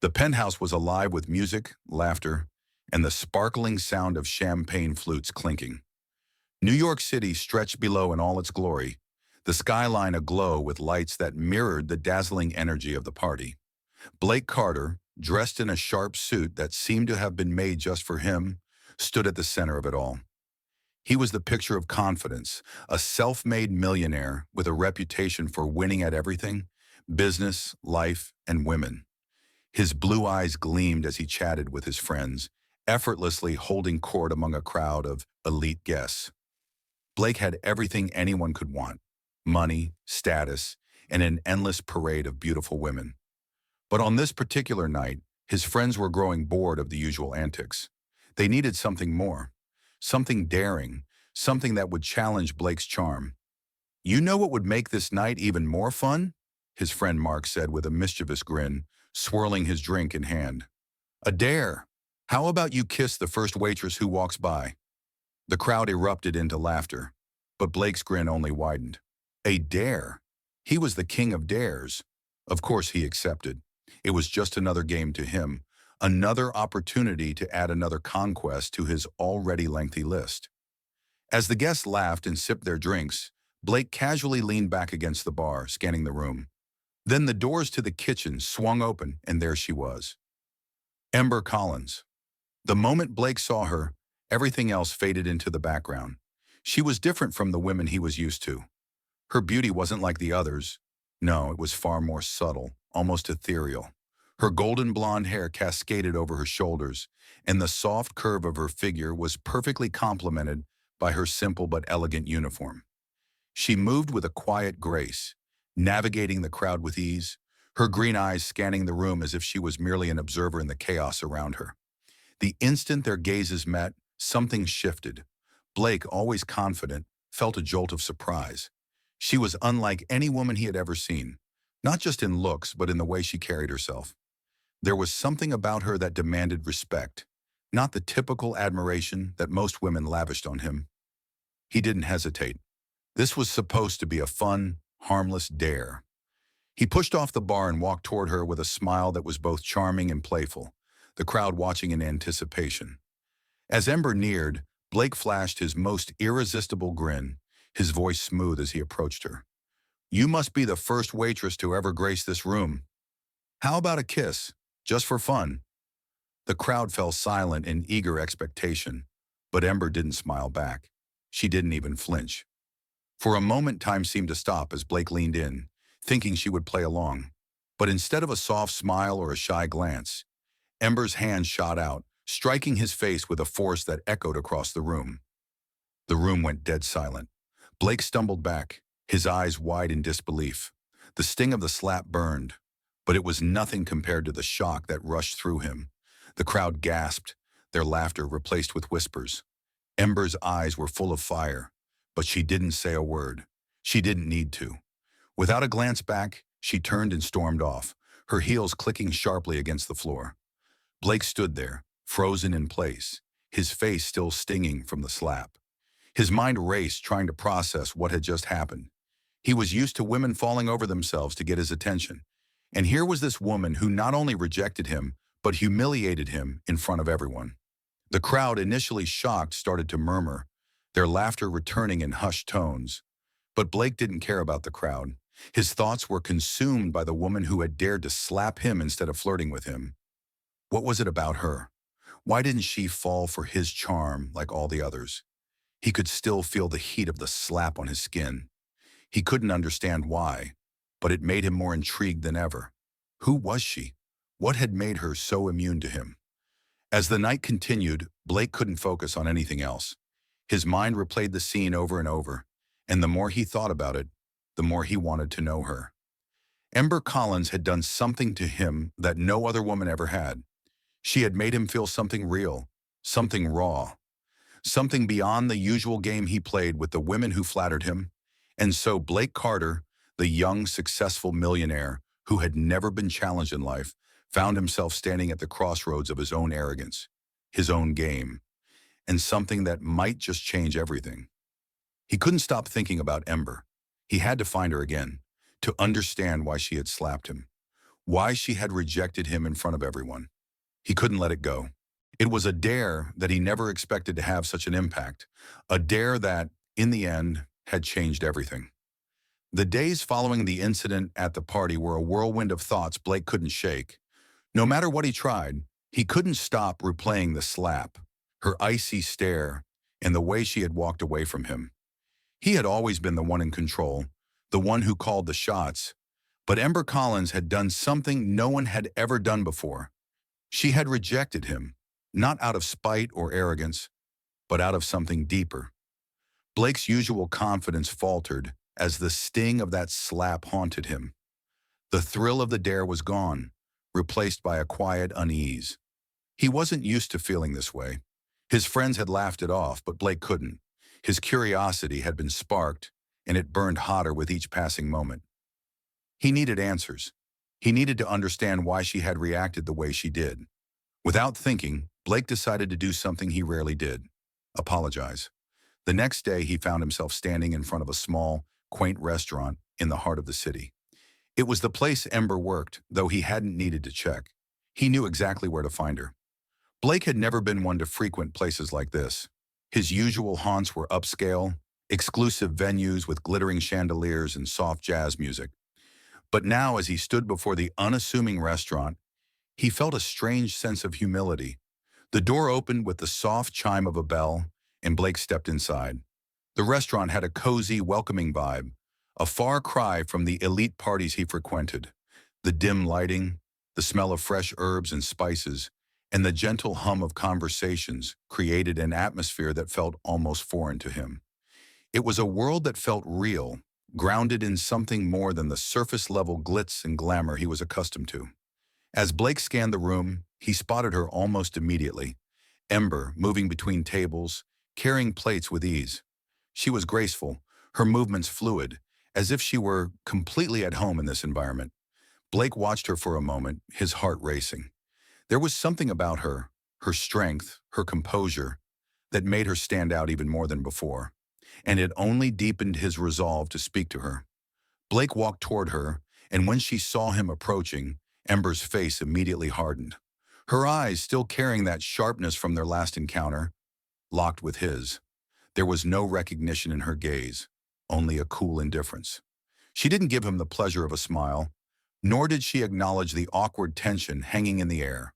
The penthouse was alive with music, laughter, and the sparkling sound of champagne flutes clinking. New York City stretched below in all its glory, the skyline aglow with lights that mirrored the dazzling energy of the party. Blake Carter, dressed in a sharp suit that seemed to have been made just for him, stood at the center of it all. He was the picture of confidence, a self-made millionaire with a reputation for winning at everything: business, life, and women. His blue eyes gleamed as he chatted with his friends, effortlessly holding court among a crowd of elite guests. Blake had everything anyone could want: money, status, and an endless parade of beautiful women. But on this particular night, his friends were growing bored of the usual antics. They needed something more, something daring, something that would challenge Blake's charm. "You know what would make this night even more fun?" his friend Mark said with a mischievous grin, swirling his drink in hand. "A dare. How about you kiss the first waitress who walks by?" The crowd erupted into laughter, but Blake's grin only widened. A dare? He was the king of dares. Of course he accepted. It was just another game to him, another opportunity to add another conquest to his already lengthy list. As the guests laughed and sipped their drinks, Blake casually leaned back against the bar, scanning the room. Then the doors to the kitchen swung open, and there she was. Ember Collins. The moment Blake saw her, everything else faded into the background. She was different from the women he was used to. Her beauty wasn't like the others. No, it was far more subtle, almost ethereal. Her golden blonde hair cascaded over her shoulders, and the soft curve of her figure was perfectly complemented by her simple but elegant uniform. She moved with a quiet grace, navigating the crowd with ease, her green eyes scanning the room as if she was merely an observer in the chaos around her. The instant their gazes met, something shifted. Blake, always confident, felt a jolt of surprise. She was unlike any woman he had ever seen, not just in looks, but in the way she carried herself. There was something about her that demanded respect, not the typical admiration that most women lavished on him. He didn't hesitate. This was supposed to be a fun, harmless dare. He pushed off the bar and walked toward her with a smile that was both charming and playful, the crowd watching in anticipation. As Ember neared, Blake flashed his most irresistible grin, his voice smooth as he approached her. "You must be the first waitress to ever grace this room. How about a kiss, just for fun?" The crowd fell silent in eager expectation, but Ember didn't smile back. She didn't even flinch. For a moment, time seemed to stop as Blake leaned in, thinking she would play along. But instead of a soft smile or a shy glance, Ember's hand shot out, striking his face with a force that echoed across the room. The room went dead silent. Blake stumbled back, his eyes wide in disbelief. The sting of the slap burned, but it was nothing compared to the shock that rushed through him. The crowd gasped, their laughter replaced with whispers. Ember's eyes were full of fire, but she didn't say a word. She didn't need to. Without a glance back, she turned and stormed off, her heels clicking sharply against the floor. Blake stood there, frozen in place, his face still stinging from the slap. His mind raced, trying to process what had just happened. He was used to women falling over themselves to get his attention. And here was this woman who not only rejected him, but humiliated him in front of everyone. The crowd, initially shocked, started to murmur, their laughter returning in hushed tones. But Blake didn't care about the crowd. His thoughts were consumed by the woman who had dared to slap him instead of flirting with him. What was it about her? Why didn't she fall for his charm like all the others? He could still feel the heat of the slap on his skin. He couldn't understand why, but it made him more intrigued than ever. Who was she? What had made her so immune to him? As the night continued, Blake couldn't focus on anything else. His mind replayed the scene over and over, and the more he thought about it, the more he wanted to know her. Ember Collins had done something to him that no other woman ever had. She had made him feel something real, something raw, something beyond the usual game he played with the women who flattered him. And so Blake Carter, the young, successful millionaire who had never been challenged in life, found himself standing at the crossroads of his own arrogance, his own game, and something that might just change everything. He couldn't stop thinking about Ember. He had to find her again, to understand why she had slapped him. why she had rejected him in front of everyone. He couldn't let it go. It was a dare that he never expected to have such an impact, a dare that, in the end, had changed everything. The days following the incident at the party were a whirlwind of thoughts Blake couldn't shake. No matter what he tried, he couldn't stop replaying the slap, her icy stare, and the way she had walked away from him. He had always been the one in control, the one who called the shots, but Ember Collins had done something no one had ever done before. She had rejected him, not out of spite or arrogance, but out of something deeper. Blake's usual confidence faltered as the sting of that slap haunted him. The thrill of the dare was gone, replaced by a quiet unease. He wasn't used to feeling this way. His friends had laughed it off, but Blake couldn't. His curiosity had been sparked, and it burned hotter with each passing moment. He needed answers. He needed to understand why she had reacted the way she did. Without thinking, Blake decided to do something he rarely did: apologize. The next day, he found himself standing in front of a small, quaint restaurant in the heart of the city. It was the place Ember worked, though he hadn't needed to check. He knew exactly where to find her. Blake had never been one to frequent places like this. His usual haunts were upscale, exclusive venues with glittering chandeliers and soft jazz music. But now, as he stood before the unassuming restaurant, he felt a strange sense of humility. The door opened with the soft chime of a bell, and Blake stepped inside. The restaurant had a cozy, welcoming vibe, a far cry from the elite parties he frequented. The dim lighting, the smell of fresh herbs and spices, and the gentle hum of conversations created an atmosphere that felt almost foreign to him. It was a world that felt real, grounded in something more than the surface-level glitz and glamour he was accustomed to. As Blake scanned the room, he spotted her almost immediately. Ember, moving between tables, carrying plates with ease. She was graceful, her movements fluid, as if she were completely at home in this environment. Blake watched her for a moment, his heart racing. There was something about her, her strength, her composure, that made her stand out even more than before, and it only deepened his resolve to speak to her. Blake walked toward her, and when she saw him approaching, Ember's face immediately hardened. Her eyes, still carrying that sharpness from their last encounter, locked with his. There was no recognition in her gaze, only a cool indifference. She didn't give him the pleasure of a smile, nor did she acknowledge the awkward tension hanging in the air.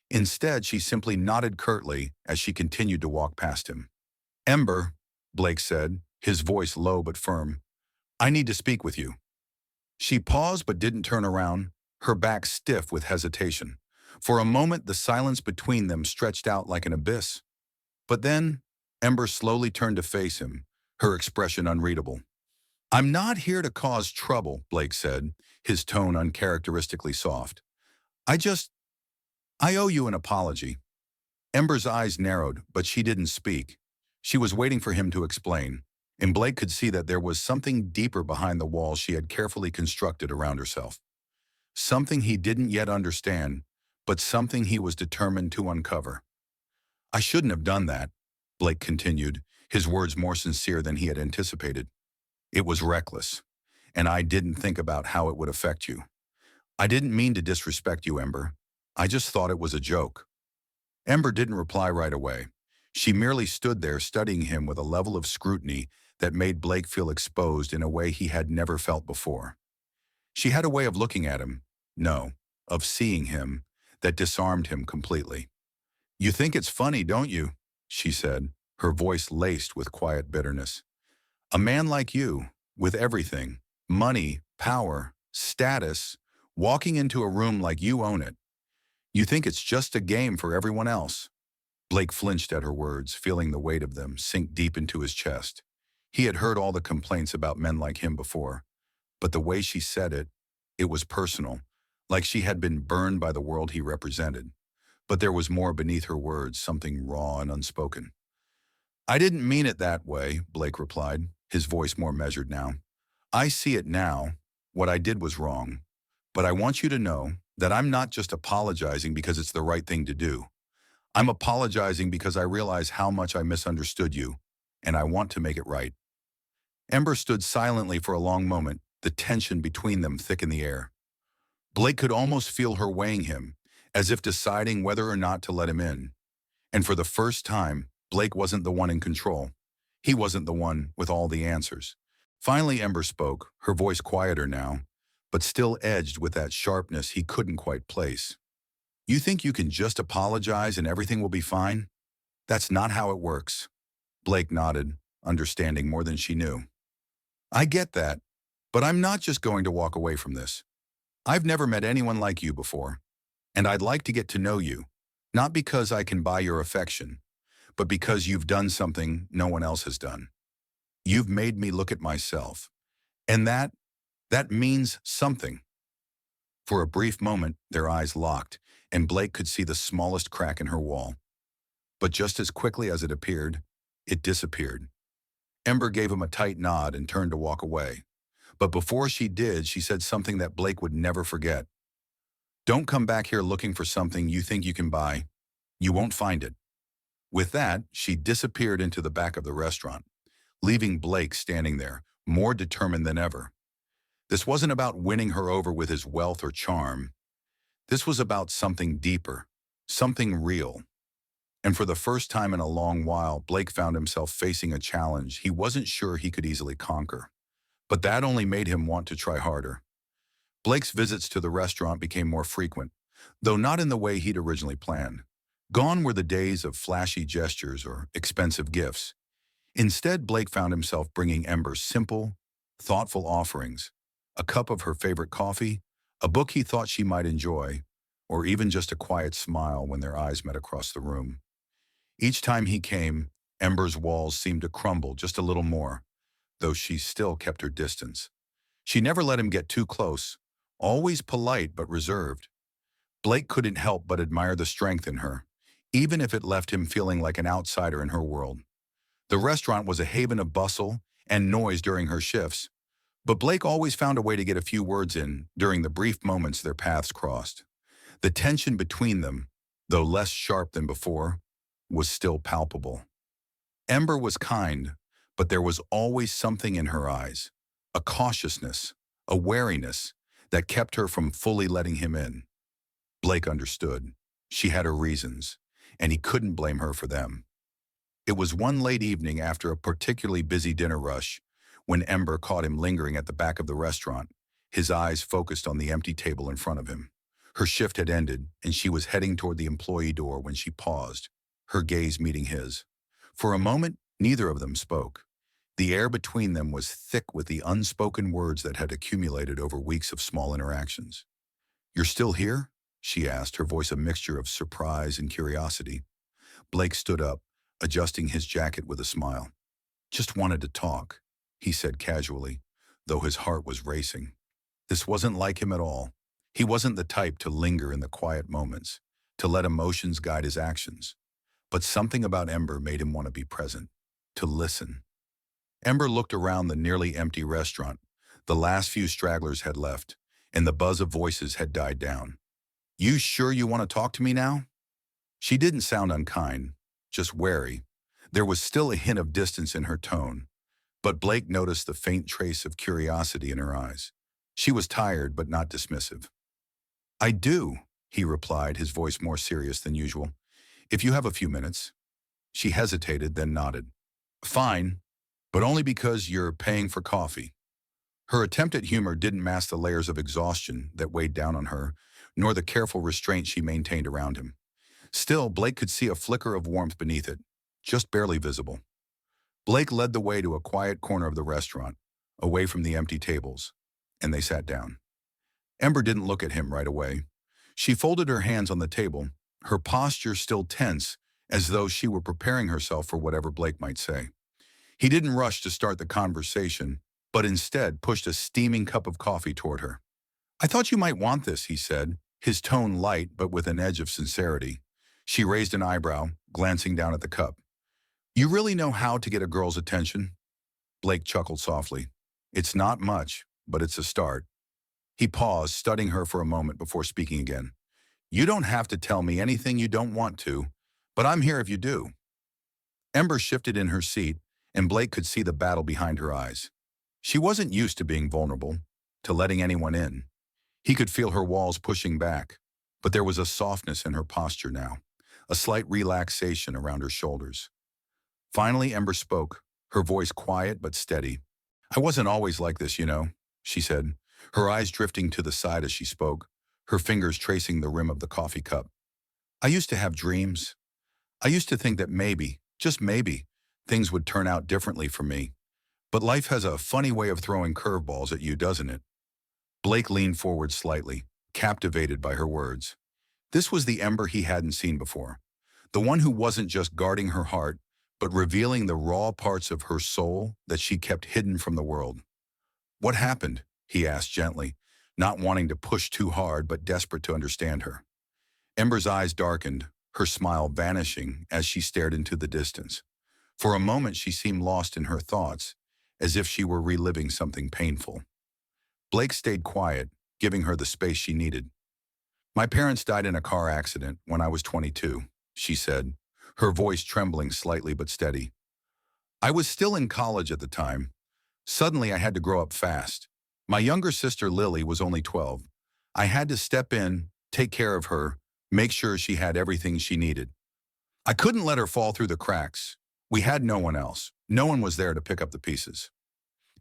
Instead, she simply nodded curtly as she continued to walk past him. "Ember," Blake said, his voice low but firm, "I need to speak with you." She paused but didn't turn around, her back stiff with hesitation. For a moment, the silence between them stretched out like an abyss. But then, Ember slowly turned to face him, her expression unreadable. "I'm not here to cause trouble," Blake said, his tone uncharacteristically soft. I owe you an apology." Ember's eyes narrowed, but she didn't speak. She was waiting for him to explain, and Blake could see that there was something deeper behind the walls she had carefully constructed around herself. Something he didn't yet understand, but something he was determined to uncover. "I shouldn't have done that," Blake continued, his words more sincere than he had anticipated. "It was reckless, and I didn't think about how it would affect you. I didn't mean to disrespect you, Ember. I just thought it was a joke." Ember didn't reply right away. She merely stood there studying him with a level of scrutiny that made Blake feel exposed in a way he had never felt before. She had a way of looking at him, no, of seeing him, that disarmed him completely. "You think it's funny, don't you?" she said, her voice laced with quiet bitterness. "A man like you, with everything, money, power, status, walking into a room like you own it. You think it's just a game for everyone else." Blake flinched at her words, feeling the weight of them sink deep into his chest. He had heard all the complaints about men like him before, but the way she said it, it was personal, like she had been burned by the world he represented. But there was more beneath her words, something raw and unspoken. "I didn't mean it that way," Blake replied, his voice more measured now. "I see it now. What I did was wrong. But I want you to know that I'm not just apologizing because it's the right thing to do. I'm apologizing because I realize how much I misunderstood you, and I want to make it right." Ember stood silently for a long moment, the tension between them thick in the air. Blake could almost feel her weighing him, as if deciding whether or not to let him in. And for the first time, Blake wasn't the one in control. He wasn't the one with all the answers. Finally, Ember spoke, her voice quieter now, but still edged with that sharpness he couldn't quite place. "You think you can just apologize and everything will be fine? That's not how it works." Blake nodded, understanding more than she knew. "I get that, but I'm not just going to walk away from this. I've never met anyone like you before, and I'd like to get to know you, not because I can buy your affection, but because you've done something no one else has done. You've made me look at myself, and that means something." For a brief moment, their eyes locked, and Blake could see the smallest crack in her wall. But just as quickly as it appeared, it disappeared. Ember gave him a tight nod and turned to walk away. But before she did, she said something that Blake would never forget. "Don't come back here looking for something you think you can buy. You won't find it." With that, she disappeared into the back of the restaurant, leaving Blake standing there, more determined than ever. This wasn't about winning her over with his wealth or charm. This was about something deeper, something real. And for the first time in a long while, Blake found himself facing a challenge he wasn't sure he could easily conquer. But that only made him want to try harder. Blake's visits to the restaurant became more frequent, though not in the way he'd originally planned. Gone were the days of flashy gestures or expensive gifts. Instead, Blake found himself bringing Ember simple, thoughtful offerings: a cup of her favorite coffee, a book he thought she might enjoy, or even just a quiet smile when their eyes met across the room. Each time he came, Ember's walls seemed to crumble just a little more, though she still kept her distance. She never let him get too close, always polite but reserved. Blake couldn't help but admire the strength in her, even if it left him feeling like an outsider in her world. The restaurant was a haven of bustle and noise during her shifts, but Blake always found a way to get a few words in during the brief moments their paths crossed. The tension between them, though less sharp than before, was still palpable. Ember was kind, but there was always something in her eyes, a cautiousness, a wariness, that kept her from fully letting him in. Blake understood. She had her reasons, and he couldn't blame her for them. It was one late evening after a particularly busy dinner rush when Ember caught him lingering at the back of the restaurant, his eyes focused on the empty table in front of him. Her shift had ended, and she was heading toward the employee door when she paused, her gaze meeting his. For a moment, neither of them spoke. The air between them was thick with the unspoken words that had accumulated over weeks of small interactions. "You're still here?" she asked, her voice a mixture of surprise and curiosity. Blake stood up, adjusting his jacket with a smile. "Just wanted to talk," he said casually, though his heart was racing. This wasn't like him at all. He wasn't the type to linger in the quiet moments, to let emotions guide his actions. But something about Ember made him want to be present, to listen. Ember looked around the nearly empty restaurant. The last few stragglers had left, and the buzz of voices had died down. "You sure you want to talk to me now?" She didn't sound unkind, just wary. There was still a hint of distance in her tone, but Blake noticed the faint trace of curiosity in her eyes. She was tired but not dismissive. "I do," he replied, his voice more serious than usual. "If you have a few minutes." She hesitated, then nodded. "Fine, but only because you're paying for coffee." Her attempt at humor didn't mask the layers of exhaustion that weighed down on her, nor the careful restraint she maintained around him. Still, Blake could see a flicker of warmth beneath it, just barely visible. Blake led the way to a quiet corner of the restaurant, away from the empty tables, and they sat down. Ember didn't look at him right away. She folded her hands on the table, her posture still tense, as though she were preparing herself for whatever Blake might say. He didn't rush to start the conversation, but instead pushed a steaming cup of coffee toward her. "I thought you might want this," he said, his tone light but with an edge of sincerity. She raised an eyebrow, glancing down at the cup. "You really know how to get a girl's attention?" Blake chuckled softly. "It's not much, but it's a start." He paused, studying her for a moment before speaking again. "You don't have to tell me anything you don't want to, but I'm here if you do." Ember shifted in her seat, and Blake could see the battle behind her eyes. She wasn't used to being vulnerable, to letting anyone in. He could feel her walls pushing back, but there was a softness in her posture now, a slight relaxation around her shoulders. Finally, Ember spoke, her voice quiet but steady. "I wasn't always like this, you know," she said, her eyes drifting to the side as she spoke, her fingers tracing the rim of the coffee cup. "I used to have dreams. I used to think that maybe, just maybe, things would turn out differently for me. But life has a funny way of throwing curveballs at you, doesn't it?" Blake leaned forward slightly, captivated by her words. This was the Ember he hadn't seen before, the one who wasn't just guarding her heart, but revealing the raw parts of her soul that she kept hidden from the world. "What happened?" he asked gently, not wanting to push too hard but desperate to understand her. Ember's eyes darkened, her smile vanishing as she stared into the distance. For a moment she seemed lost in her thoughts, as if she were reliving something painful. Blake stayed quiet, giving her the space she needed. "My parents died in a car accident when I was 22, she said, her voice trembling slightly but steady. "I was still in college at the time. Suddenly I had to grow up fast. My younger sister Lily was only 12. I had to step in, take care of her, make sure she had everything she needed. I couldn't let her fall through the cracks. We had no one else. No one was there to pick up the pieces."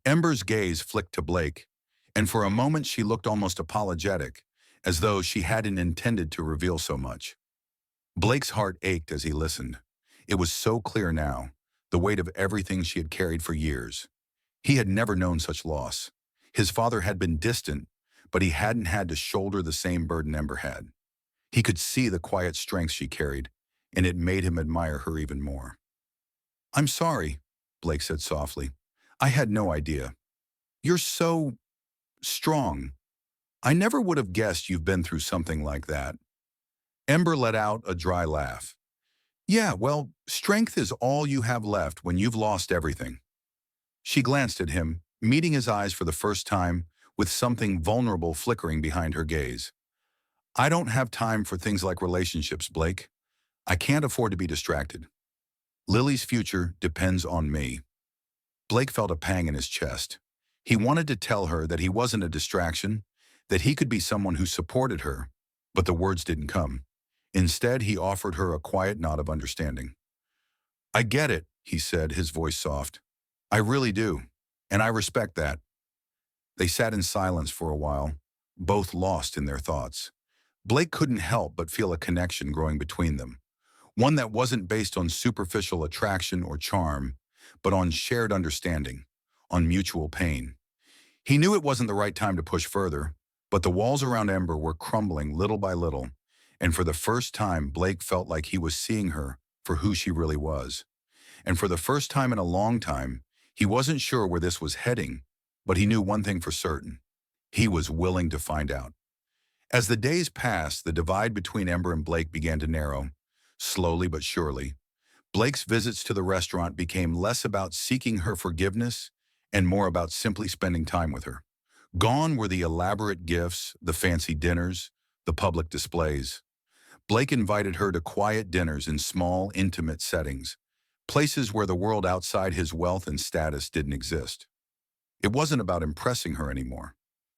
Ember's gaze flicked to Blake, and for a moment she looked almost apologetic, as though she hadn't intended to reveal so much. Blake's heart ached as he listened. It was so clear now, the weight of everything she had carried for years. He had never known such loss. His father had been distant, but he hadn't had to shoulder the same burden Ember had. He could see the quiet strength she carried, and it made him admire her even more. "I'm sorry," Blake said softly. "I had no idea. You're so strong. I never would have guessed you've been through something like that." Ember let out a dry laugh. "Yeah, well, strength is all you have left when you've lost everything." She glanced at him, meeting his eyes for the first time, with something vulnerable flickering behind her gaze. "I don't have time for things like relationships, Blake. I can't afford to be distracted. Lily's future depends on me." Blake felt a pang in his chest. He wanted to tell her that he wasn't a distraction, that he could be someone who supported her, but the words didn't come. Instead, he offered her a quiet nod of understanding. "I get it," he said, his voice soft. "I really do, and I respect that." They sat in silence for a while, both lost in their thoughts. Blake couldn't help but feel a connection growing between them, one that wasn't based on superficial attraction or charm, but on shared understanding, on mutual pain. He knew it wasn't the right time to push further, but the walls around Ember were crumbling little by little, and for the first time Blake felt like he was seeing her for who she really was. And for the first time in a long time, he wasn't sure where this was heading, but he knew one thing for certain. He was willing to find out. As the days passed, the divide between Ember and Blake began to narrow, slowly but surely. Blake's visits to the restaurant became less about seeking her forgiveness and more about simply spending time with her. Gone were the elaborate gifts, the fancy dinners, the public displays. Blake invited her to quiet dinners in small, intimate settings, places where the world outside his wealth and status didn't exist. It wasn't about impressing her anymore.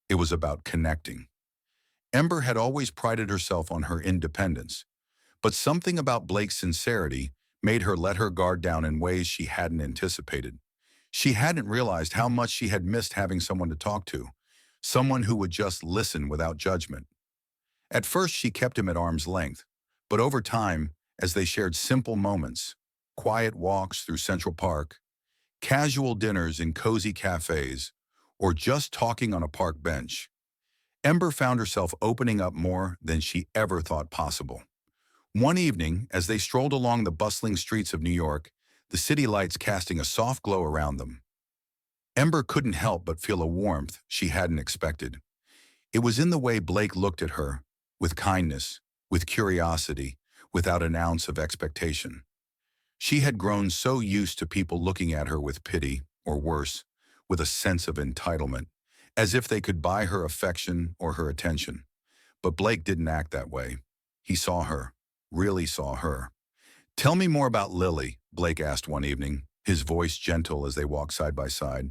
It was about connecting. Ember had always prided herself on her independence, but something about Blake's sincerity made her let her guard down in ways she hadn't anticipated. She hadn't realized how much she had missed having someone to talk to, someone who would just listen without judgment. At first, she kept him at arm's length, but over time, as they shared simple moments, quiet walks through Central Park, casual dinners in cozy cafes, or just talking on a park bench, Ember found herself opening up more than she ever thought possible. One evening, as they strolled along the bustling streets of New York, the city lights casting a soft glow around them, Ember couldn't help but feel a warmth she hadn't expected. It was in the way Blake looked at her, with kindness, with curiosity, without an ounce of expectation. She had grown so used to people looking at her with pity, or worse, with a sense of entitlement, as if they could buy her affection or her attention. But Blake didn't act that way. He saw her, really saw her. "Tell me more about Lily," Blake asked one evening, his voice gentle as they walked side by side.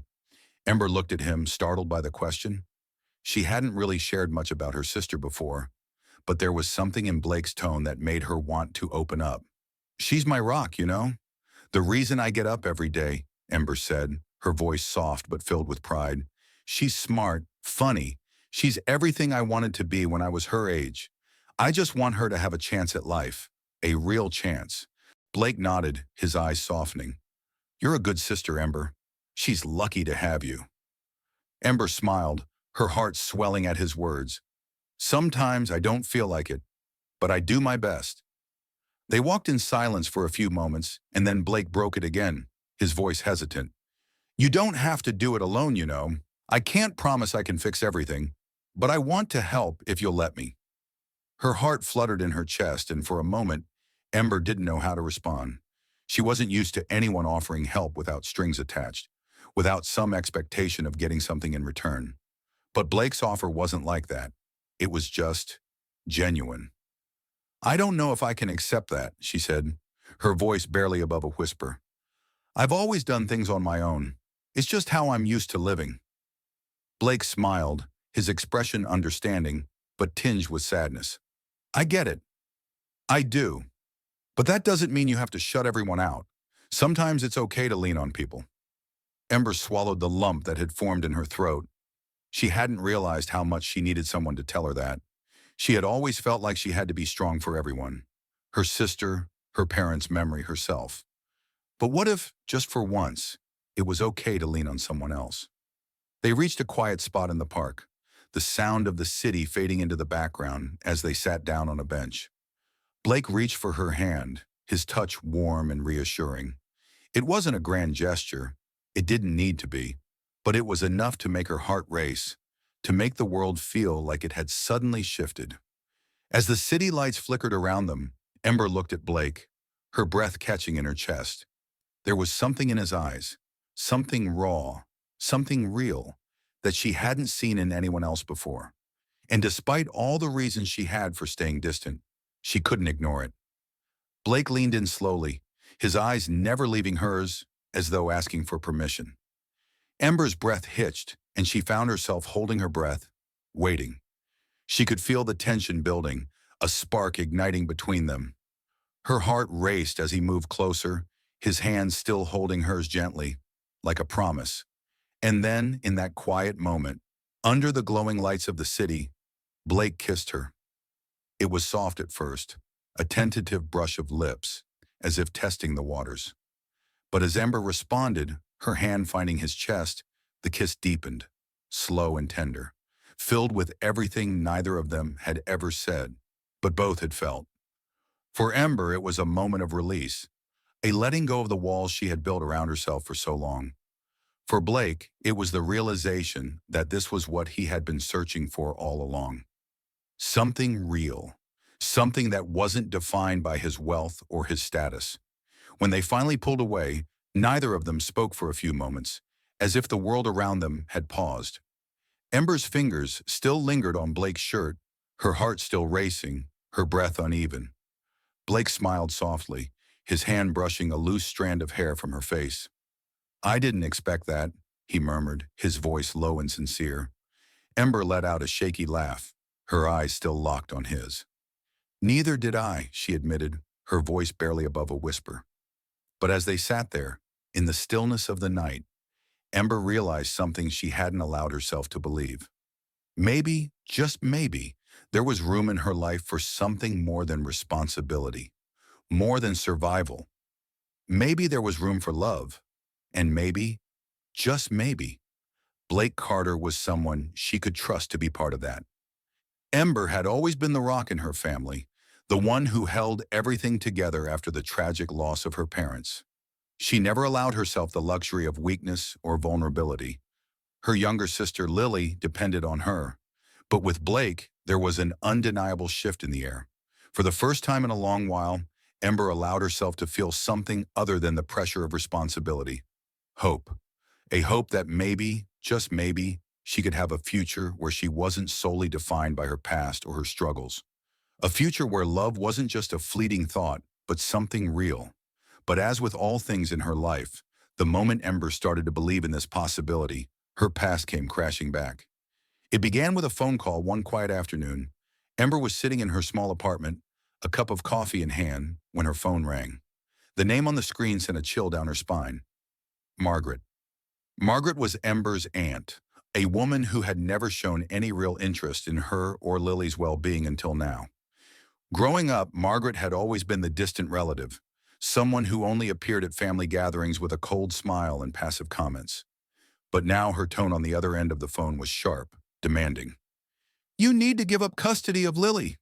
Ember looked at him, startled by the question. She hadn't really shared much about her sister before, but there was something in Blake's tone that made her want to open up. "She's my rock, you know? The reason I get up every day," Ember said, her voice soft but filled with pride. "She's smart, funny. She's everything I wanted to be when I was her age. I just want her to have a chance at life. A real chance." Blake nodded, his eyes softening. "You're a good sister, Ember. She's lucky to have you." Ember smiled, her heart swelling at his words. "Sometimes I don't feel like it, but I do my best." They walked in silence for a few moments, and then Blake broke it again, his voice hesitant. "You don't have to do it alone, you know. I can't promise I can fix everything, but I want to help if you'll let me." Her heart fluttered in her chest, and for a moment, Ember didn't know how to respond. She wasn't used to anyone offering help without strings attached, without some expectation of getting something in return. But Blake's offer wasn't like that. It was just genuine. "I don't know if I can accept that," she said, her voice barely above a whisper. "I've always done things on my own. It's just how I'm used to living." Blake smiled, his expression understanding, but tinged with sadness. "I get it. I do. But that doesn't mean you have to shut everyone out. Sometimes it's okay to lean on people." Ember swallowed the lump that had formed in her throat. She hadn't realized how much she needed someone to tell her that. She had always felt like she had to be strong for everyone. Her sister, her parents' memory, herself. But what if, just for once, it was okay to lean on someone else? They reached a quiet spot in the park, the sound of the city fading into the background as they sat down on a bench. Blake reached for her hand, his touch warm and reassuring. It wasn't a grand gesture. It didn't need to be. But it was enough to make her heart race, to make the world feel like it had suddenly shifted. As the city lights flickered around them, Ember looked at Blake, her breath catching in her chest. There was something in his eyes, something raw, something real, that she hadn't seen in anyone else before. And despite all the reasons she had for staying distant, she couldn't ignore it. Blake leaned in slowly, his eyes never leaving hers, as though asking for permission. Ember's breath hitched, and she found herself holding her breath, waiting. She could feel the tension building, a spark igniting between them. Her heart raced as he moved closer, his hand still holding hers gently, like a promise. And then, in that quiet moment, under the glowing lights of the city, Blake kissed her. It was soft at first, a tentative brush of lips, as if testing the waters. But as Ember responded, her hand finding his chest, the kiss deepened, slow and tender, filled with everything neither of them had ever said, but both had felt. For Ember, it was a moment of release, a letting go of the walls she had built around herself for so long. For Blake, it was the realization that this was what he had been searching for all along. Something real, something that wasn't defined by his wealth or his status. When they finally pulled away, neither of them spoke for a few moments, as if the world around them had paused. Ember's fingers still lingered on Blake's shirt, her heart still racing, her breath uneven. Blake smiled softly, his hand brushing a loose strand of hair from her face. "I didn't expect that," he murmured, his voice low and sincere. Ember let out a shaky laugh, her eyes still locked on his. "Neither did I," she admitted, her voice barely above a whisper. But as they sat there, in the stillness of the night, Ember realized something she hadn't allowed herself to believe. Maybe, just maybe, there was room in her life for something more than responsibility, more than survival. Maybe there was room for love, and maybe, just maybe, Blake Carter was someone she could trust to be part of that. Ember had always been the rock in her family, the one who held everything together after the tragic loss of her parents. She never allowed herself the luxury of weakness or vulnerability. Her younger sister Lily depended on her. But with Blake, there was an undeniable shift in the air. For the first time in a long while, Ember allowed herself to feel something other than the pressure of responsibility. Hope. A hope that maybe, just maybe, she could have a future where she wasn't solely defined by her past or her struggles. A future where love wasn't just a fleeting thought, but something real. But as with all things in her life, the moment Ember started to believe in this possibility, her past came crashing back. It began with a phone call one quiet afternoon. Ember was sitting in her small apartment, a cup of coffee in hand, when her phone rang. The name on the screen sent a chill down her spine. Margaret. Margaret was Ember's aunt, a woman who had never shown any real interest in her or Lily's well-being until now. Growing up, Margaret had always been the distant relative, someone who only appeared at family gatherings with a cold smile and passive comments. But now her tone on the other end of the phone was sharp, demanding. "You need to give up custody of Lily."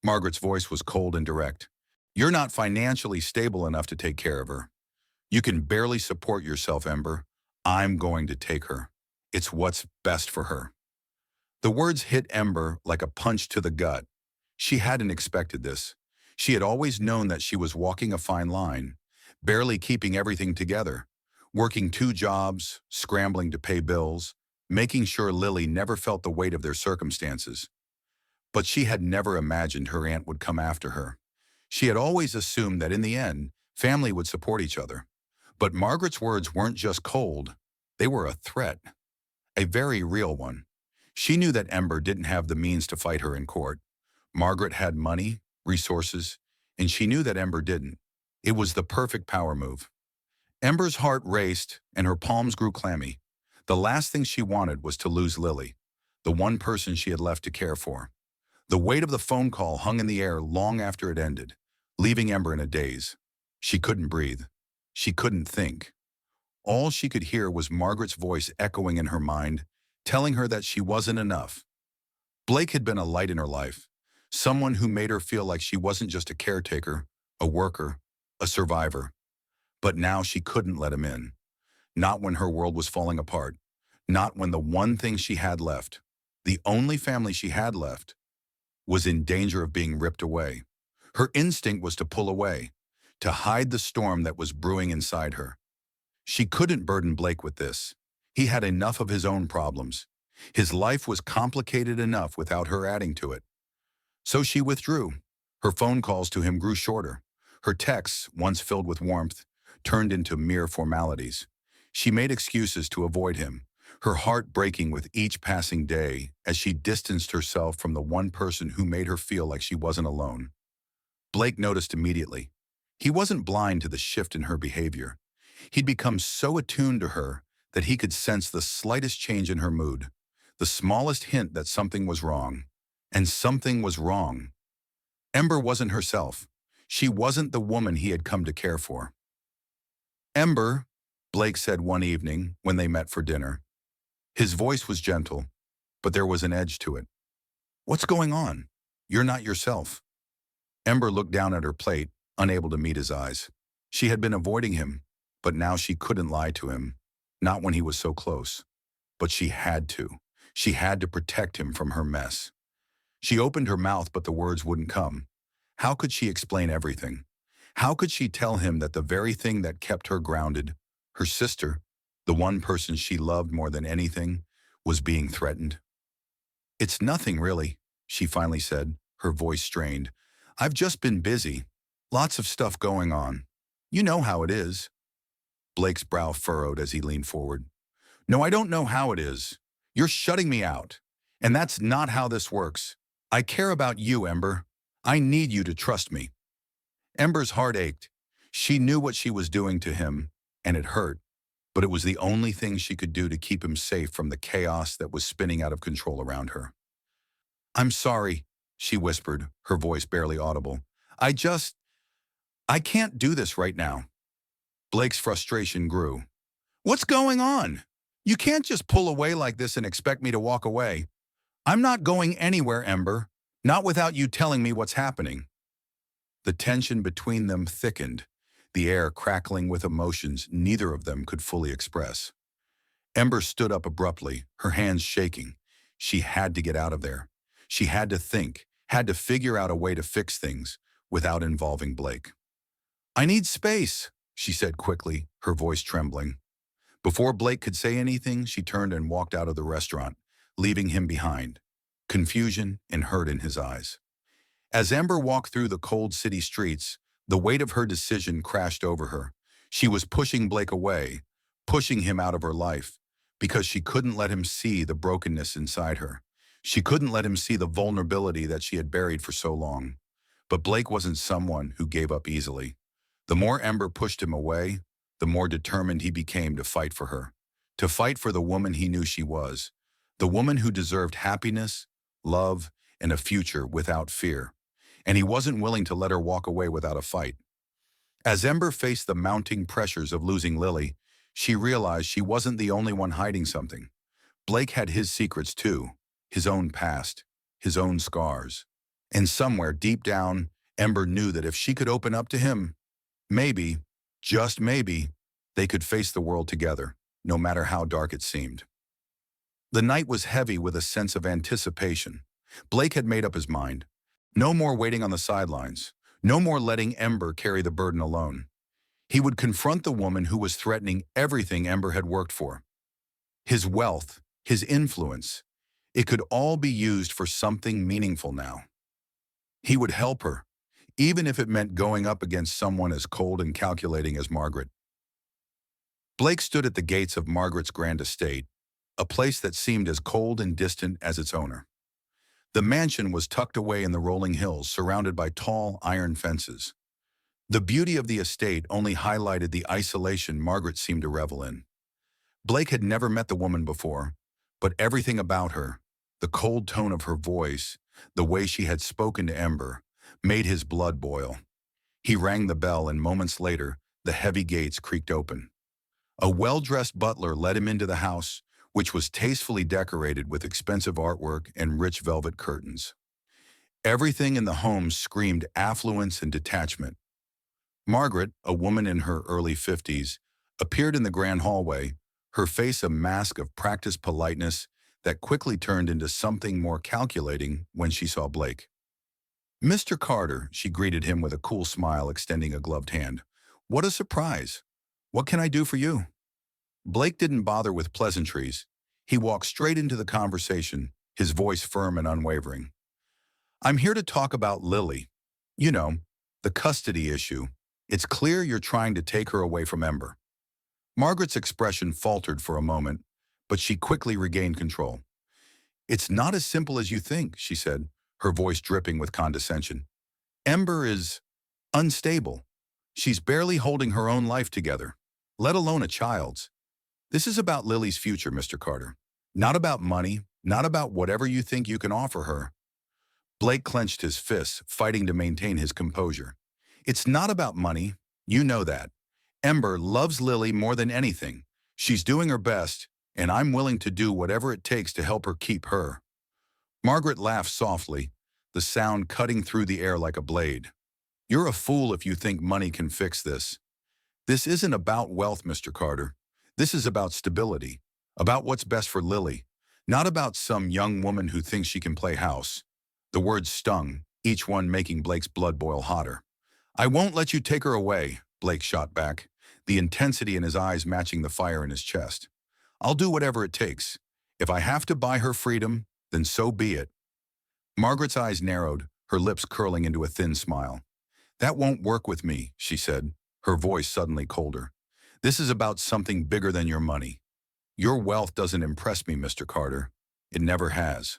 Margaret's voice was cold and direct. "You're not financially stable enough to take care of her. You can barely support yourself, Ember. I'm going to take her. It's what's best for her." The words hit Ember like a punch to the gut. She hadn't expected this. She had always known that she was walking a fine line, barely keeping everything together, working 2 jobs, scrambling to pay bills, making sure Lily never felt the weight of their circumstances. But she had never imagined her aunt would come after her. She had always assumed that in the end, family would support each other. But Margaret's words weren't just cold, they were a threat, a very real one. She knew that Ember didn't have the means to fight her in court. Margaret had money, resources, and she knew that Ember didn't. It was the perfect power move. Ember's heart raced and her palms grew clammy. The last thing she wanted was to lose Lily, the one person she had left to care for. The weight of the phone call hung in the air long after it ended, leaving Ember in a daze. She couldn't breathe. She couldn't think. All she could hear was Margaret's voice echoing in her mind, telling her that she wasn't enough. Blake had been a light in her life, someone who made her feel like she wasn't just a caretaker, a worker, a survivor. But now she couldn't let him in. Not when her world was falling apart. Not when the one thing she had left, the only family she had left, was in danger of being ripped away. Her instinct was to pull away, to hide the storm that was brewing inside her. She couldn't burden Blake with this. He had enough of his own problems. His life was complicated enough without her adding to it. So she withdrew. Her phone calls to him grew shorter. Her texts, once filled with warmth, turned into mere formalities. She made excuses to avoid him, her heart breaking with each passing day as she distanced herself from the one person who made her feel like she wasn't alone. Blake noticed immediately. He wasn't blind to the shift in her behavior. He'd become so attuned to her that he could sense the slightest change in her mood, the smallest hint that something was wrong. And something was wrong. Ember wasn't herself. She wasn't the woman he had come to care for. "Ember," Blake said one evening when they met for dinner. His voice was gentle, but there was an edge to it. "What's going on? You're not yourself." Ember looked down at her plate, unable to meet his eyes. She had been avoiding him, but now she couldn't lie to him, not when he was so close. But she had to. She had to protect him from her mess. She opened her mouth, but the words wouldn't come. How could she explain everything? How could she tell him that the very thing that kept her grounded, her sister, the one person she loved more than anything, was being threatened? "It's nothing, really," she finally said, her voice strained. "I've just been busy. Lots of stuff going on. You know how it is." Blake's brow furrowed as he leaned forward. "No, I don't know how it is. You're shutting me out. And that's not how this works. I care about you, Ember. I need you to trust me." Ember's heart ached. She knew what she was doing to him, and it hurt. But it was the only thing she could do to keep him safe from the chaos that was spinning out of control around her. "I'm sorry," she whispered, her voice barely audible. I can't do this right now." Blake's frustration grew. "What's going on? You can't just pull away like this and expect me to walk away. I'm not going anywhere, Ember. Not without you telling me what's happening." The tension between them thickened, the air crackling with emotions neither of them could fully express. Ember stood up abruptly, her hands shaking. She had to get out of there. She had to think, had to figure out a way to fix things without involving Blake. "I need space," she said quickly, her voice trembling. Before Blake could say anything, she turned and walked out of the restaurant, leaving him behind, confusion and hurt in his eyes. As Ember walked through the cold city streets, the weight of her decision crashed over her. She was pushing Blake away, pushing him out of her life, because she couldn't let him see the brokenness inside her. She couldn't let him see the vulnerability that she had buried for so long. But Blake wasn't someone who gave up easily. The more Ember pushed him away, the more determined he became to fight for her. To fight for the woman he knew she was. The woman who deserved happiness, love, and a future without fear. And he wasn't willing to let her walk away without a fight. As Ember faced the mounting pressures of losing Lily, she realized she wasn't the only one hiding something. Blake had his secrets too, his own past, his own scars. And somewhere deep down, Ember knew that if she could open up to him, maybe, just maybe, they could face the world together, no matter how dark it seemed. The night was heavy with a sense of anticipation. Blake had made up his mind. No more waiting on the sidelines. No more letting Ember carry the burden alone. He would confront the woman who was threatening everything Ember had worked for. His wealth, his influence, it could all be used for something meaningful now. He would help her, even if it meant going up against someone as cold and calculating as Margaret. Blake stood at the gates of Margaret's grand estate, a place that seemed as cold and distant as its owner. The mansion was tucked away in the rolling hills, surrounded by tall iron fences. The beauty of the estate only highlighted the isolation Margaret seemed to revel in. Blake had never met the woman before, but everything about her, the cold tone of her voice, the way she had spoken to Ember, made his blood boil. He rang the bell, and moments later, the heavy gates creaked open. A well-dressed butler led him into the house, which was tastefully decorated with expensive artwork and rich velvet curtains. Everything in the home screamed affluence and detachment. Margaret, a woman in her early 50s, appeared in the grand hallway, her face a mask of practiced politeness that quickly turned into something more calculating when she saw Blake. "Mr. Carter," she greeted him with a cool smile, extending a gloved hand. "What a surprise. What can I do for you?" Blake didn't bother with pleasantries. He walked straight into the conversation, his voice firm and unwavering. "I'm here to talk about Lily. You know, the custody issue. It's clear you're trying to take her away from Ember." Margaret's expression faltered for a moment, but she quickly regained control. "It's not as simple as you think," she said, her voice dripping with condescension. "Ember is unstable. She's barely holding her own life together, let alone a child's. This is about Lily's future, Mr. Carter. Not about money, not about whatever you think you can offer her." Blake clenched his fists, fighting to maintain his composure. "It's not about money. You know that. Ember loves Lily more than anything. She's doing her best, and I'm willing to do whatever it takes to help her keep her." Margaret laughed softly, the sound cutting through the air like a blade. "You're a fool if you think money can fix this. This isn't about wealth, Mr. Carter. This is about stability, about what's best for Lily, not about some young woman who thinks she can play house." The words stung, each one making Blake's blood boil hotter. "I won't let you take her away," Blake shot back, the intensity in his eyes matching the fire in his chest. "I'll do whatever it takes. If I have to buy her freedom, then so be it." Margaret's eyes narrowed, her lips curling into a thin smile. "That won't work with me," she said, her voice suddenly colder. "This is about something bigger than your money. Your wealth doesn't impress me, Mr. Carter. It never has."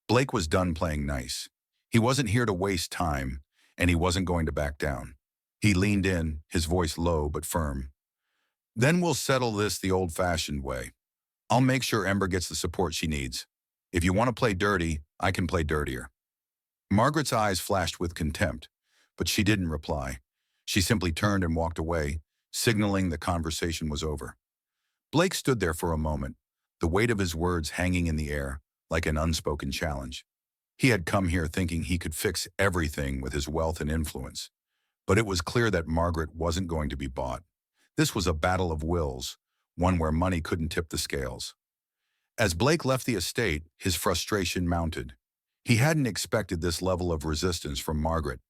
Blake was done playing nice. He wasn't here to waste time, and he wasn't going to back down. He leaned in, his voice low but firm. "Then we'll settle this the old-fashioned way. I'll make sure Ember gets the support she needs. If you want to play dirty, I can play dirtier." Margaret's eyes flashed with contempt, but she didn't reply. She simply turned and walked away, signaling the conversation was over. Blake stood there for a moment, the weight of his words hanging in the air like an unspoken challenge. He had come here thinking he could fix everything with his wealth and influence. But it was clear that Margaret wasn't going to be bought. This was a battle of wills, one where money couldn't tip the scales. As Blake left the estate, his frustration mounted. He hadn't expected this level of resistance from Margaret.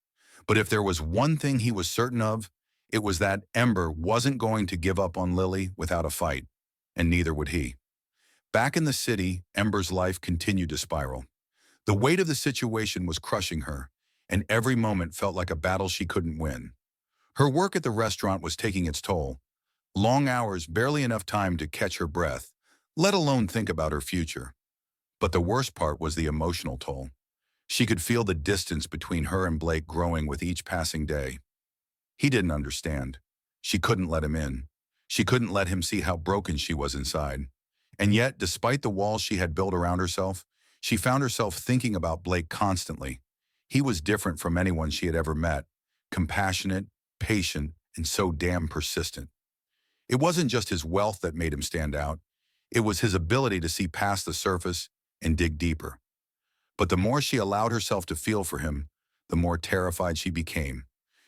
But if there was one thing he was certain of, it was that Ember wasn't going to give up on Lily without a fight, and neither would he. Back in the city, Ember's life continued to spiral. The weight of the situation was crushing her, and every moment felt like a battle she couldn't win. Her work at the restaurant was taking its toll. Long hours, barely enough time to catch her breath, let alone think about her future. But the worst part was the emotional toll. She could feel the distance between her and Blake growing with each passing day. He didn't understand. She couldn't let him in. She couldn't let him see how broken she was inside. And yet, despite the walls she had built around herself, she found herself thinking about Blake constantly. He was different from anyone she had ever met, compassionate, patient, and so damn persistent. It wasn't just his wealth that made him stand out. It was his ability to see past the surface and dig deeper. But the more she allowed herself to feel for him, the more terrified she became.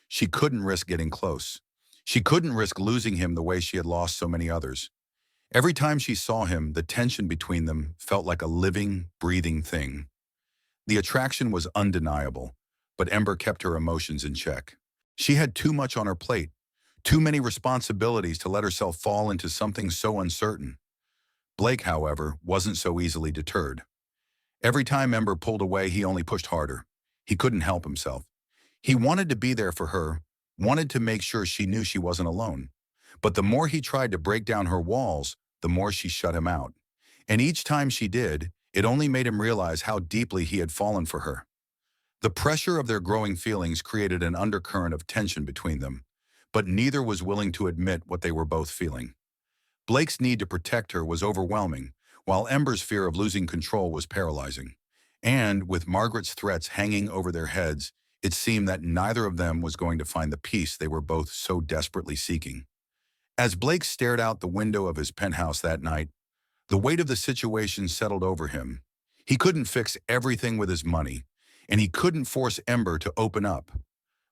She couldn't risk getting close. She couldn't risk losing him the way she had lost so many others. Every time she saw him, the tension between them felt like a living, breathing thing. The attraction was undeniable, but Ember kept her emotions in check. She had too much on her plate, too many responsibilities to let herself fall into something so uncertain. Blake, however, wasn't so easily deterred. Every time Ember pulled away, he only pushed harder. He couldn't help himself. He wanted to be there for her, wanted to make sure she knew she wasn't alone. But the more he tried to break down her walls, the more she shut him out. And each time she did, it only made him realize how deeply he had fallen for her. The pressure of their growing feelings created an undercurrent of tension between them, but neither was willing to admit what they were both feeling. Blake's need to protect her was overwhelming, while Ember's fear of losing control was paralyzing. And, with Margaret's threats hanging over their heads, it seemed that neither of them was going to find the peace they were both so desperately seeking. As Blake stared out the window of his penthouse that night, the weight of the situation settled over him. He couldn't fix everything with his money, and he couldn't force Ember to open up.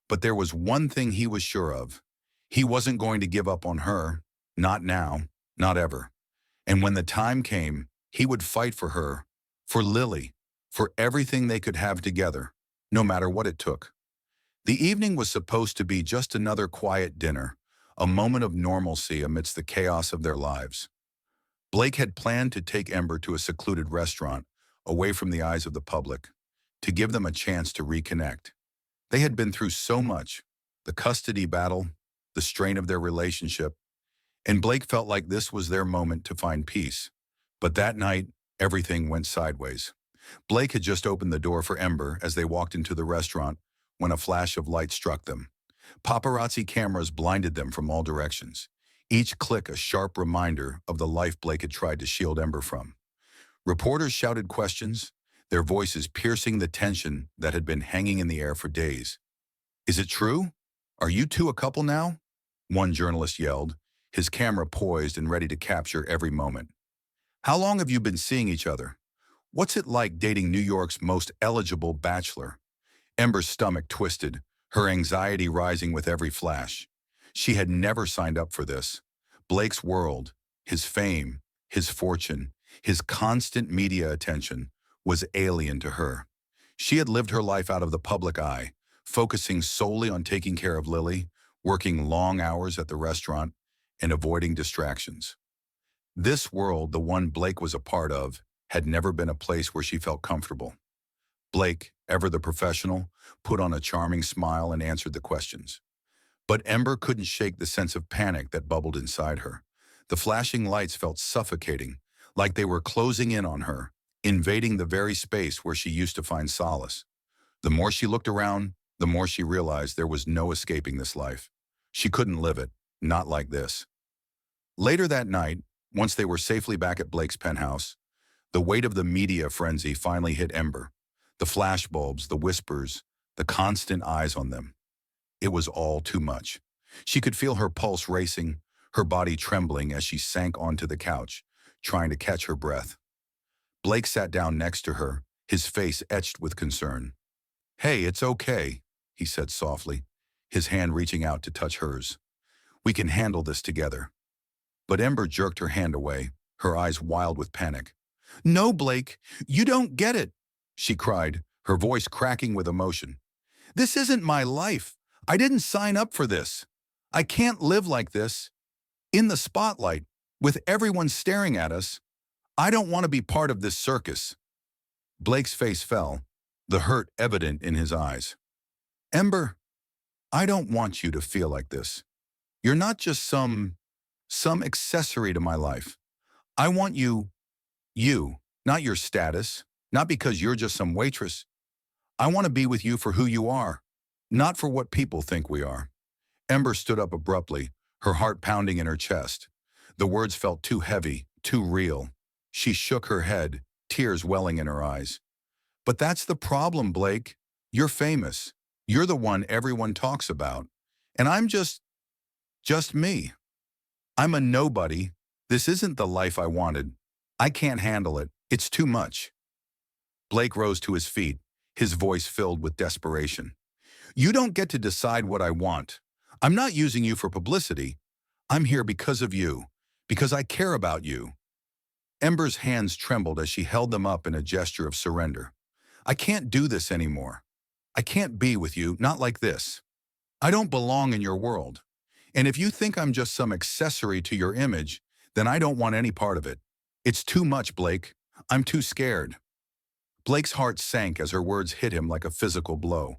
But there was one thing he was sure of. He wasn't going to give up on her, not now, not ever. And when the time came, he would fight for her, for Lily, for everything they could have together, no matter what it took. The evening was supposed to be just another quiet dinner, a moment of normalcy amidst the chaos of their lives. Blake had planned to take Ember to a secluded restaurant, away from the eyes of the public, to give them a chance to reconnect. They had been through so much, the custody battle, the strain of their relationship, and Blake felt like this was their moment to find peace. But that night, everything went sideways. Blake had just opened the door for Ember as they walked into the restaurant when a flash of light struck them. Paparazzi cameras blinded them from all directions, each click a sharp reminder of the life Blake had tried to shield Ember from. Reporters shouted questions, their voices piercing the tension that had been hanging in the air for days. "Is it true? Are you two a couple now?" one journalist yelled, his camera poised and ready to capture every moment. "How long have you been seeing each other? What's it like dating New York's most eligible bachelor?" Ember's stomach twisted, her anxiety rising with every flash. She had never signed up for this. Blake's world, his fame, his fortune, his constant media attention was alien to her. She had lived her life out of the public eye, focusing solely on taking care of Lily, working long hours at the restaurant, and avoiding distractions. This world, the one Blake was a part of, had never been a place where she felt comfortable. Blake, ever the professional, put on a charming smile and answered the questions. But Ember couldn't shake the sense of panic that bubbled inside her. The flashing lights felt suffocating, like they were closing in on her, invading the very space where she used to find solace. The more she looked around, the more she realized there was no escaping this life. She couldn't live it, not like this. Later that night, once they were safely back at Blake's penthouse, the weight of the media frenzy finally hit Ember. The flashbulbs, the whispers, the constant eyes on them. It was all too much. She could feel her pulse racing, her body trembling as she sank onto the couch, trying to catch her breath. Blake sat down next to her, his face etched with concern. "Hey, it's okay," he said softly, his hand reaching out to touch hers. "We can handle this together." But Ember jerked her hand away, her eyes wild with panic. "No, Blake, you don't get it," she cried, her voice cracking with emotion. "This isn't my life. I didn't sign up for this. I can't live like this. In the spotlight, with everyone staring at us. I don't want to be part of this circus." Blake's face fell, the hurt evident in his eyes. "Ember, I don't want you to feel like this. You're not just some accessory to my life. I want you, not your status, not because you're just some waitress. I want to be with you for who you are, not for what people think we are. Ember stood up abruptly, her heart pounding in her chest. The words felt too heavy, too real. She shook her head, tears welling in her eyes. But that's the problem, Blake. You're famous. You're the one everyone talks about. And I'm just me. I'm a nobody. This isn't the life I wanted. I can't handle it. It's too much. Blake rose to his feet, his voice filled with desperation. You don't get to decide what I want. I'm not using you for publicity. I'm here because of you, because I care about you. Ember's hands trembled as she held them up in a gesture of surrender. I can't do this anymore. I can't be with you, not like this. I don't belong in your world. And if you think I'm just some accessory to your image, then I don't want any part of it. It's too much, Blake. I'm too scared. Blake's heart sank as her words hit him like a physical blow.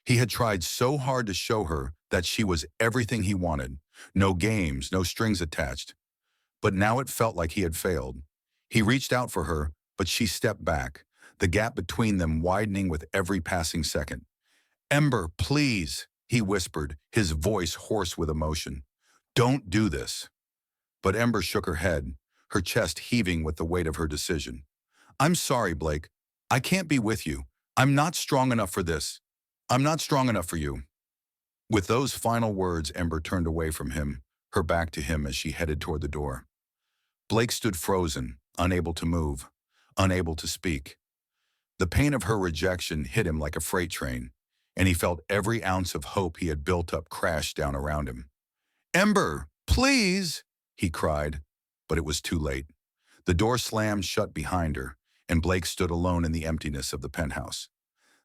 He had tried so hard to show her that she was everything he wanted. No games, no strings attached. But now it felt like he had failed. He reached out for her, but she stepped back, the gap between them widening with every passing second. Ember, please, he whispered, his voice hoarse with emotion. Don't do this. But Ember shook her head, her chest heaving with the weight of her decision. I'm sorry, Blake. I can't be with you. I'm not strong enough for this. I'm not strong enough for you. With those final words, Ember turned away from him, her back to him as she headed toward the door. Blake stood frozen, unable to move, unable to speak. The pain of her rejection hit him like a freight train, and he felt every ounce of hope he had built up crash down around him. Ember, please, he cried, but it was too late. The door slammed shut behind her, and Blake stood alone in the emptiness of the penthouse,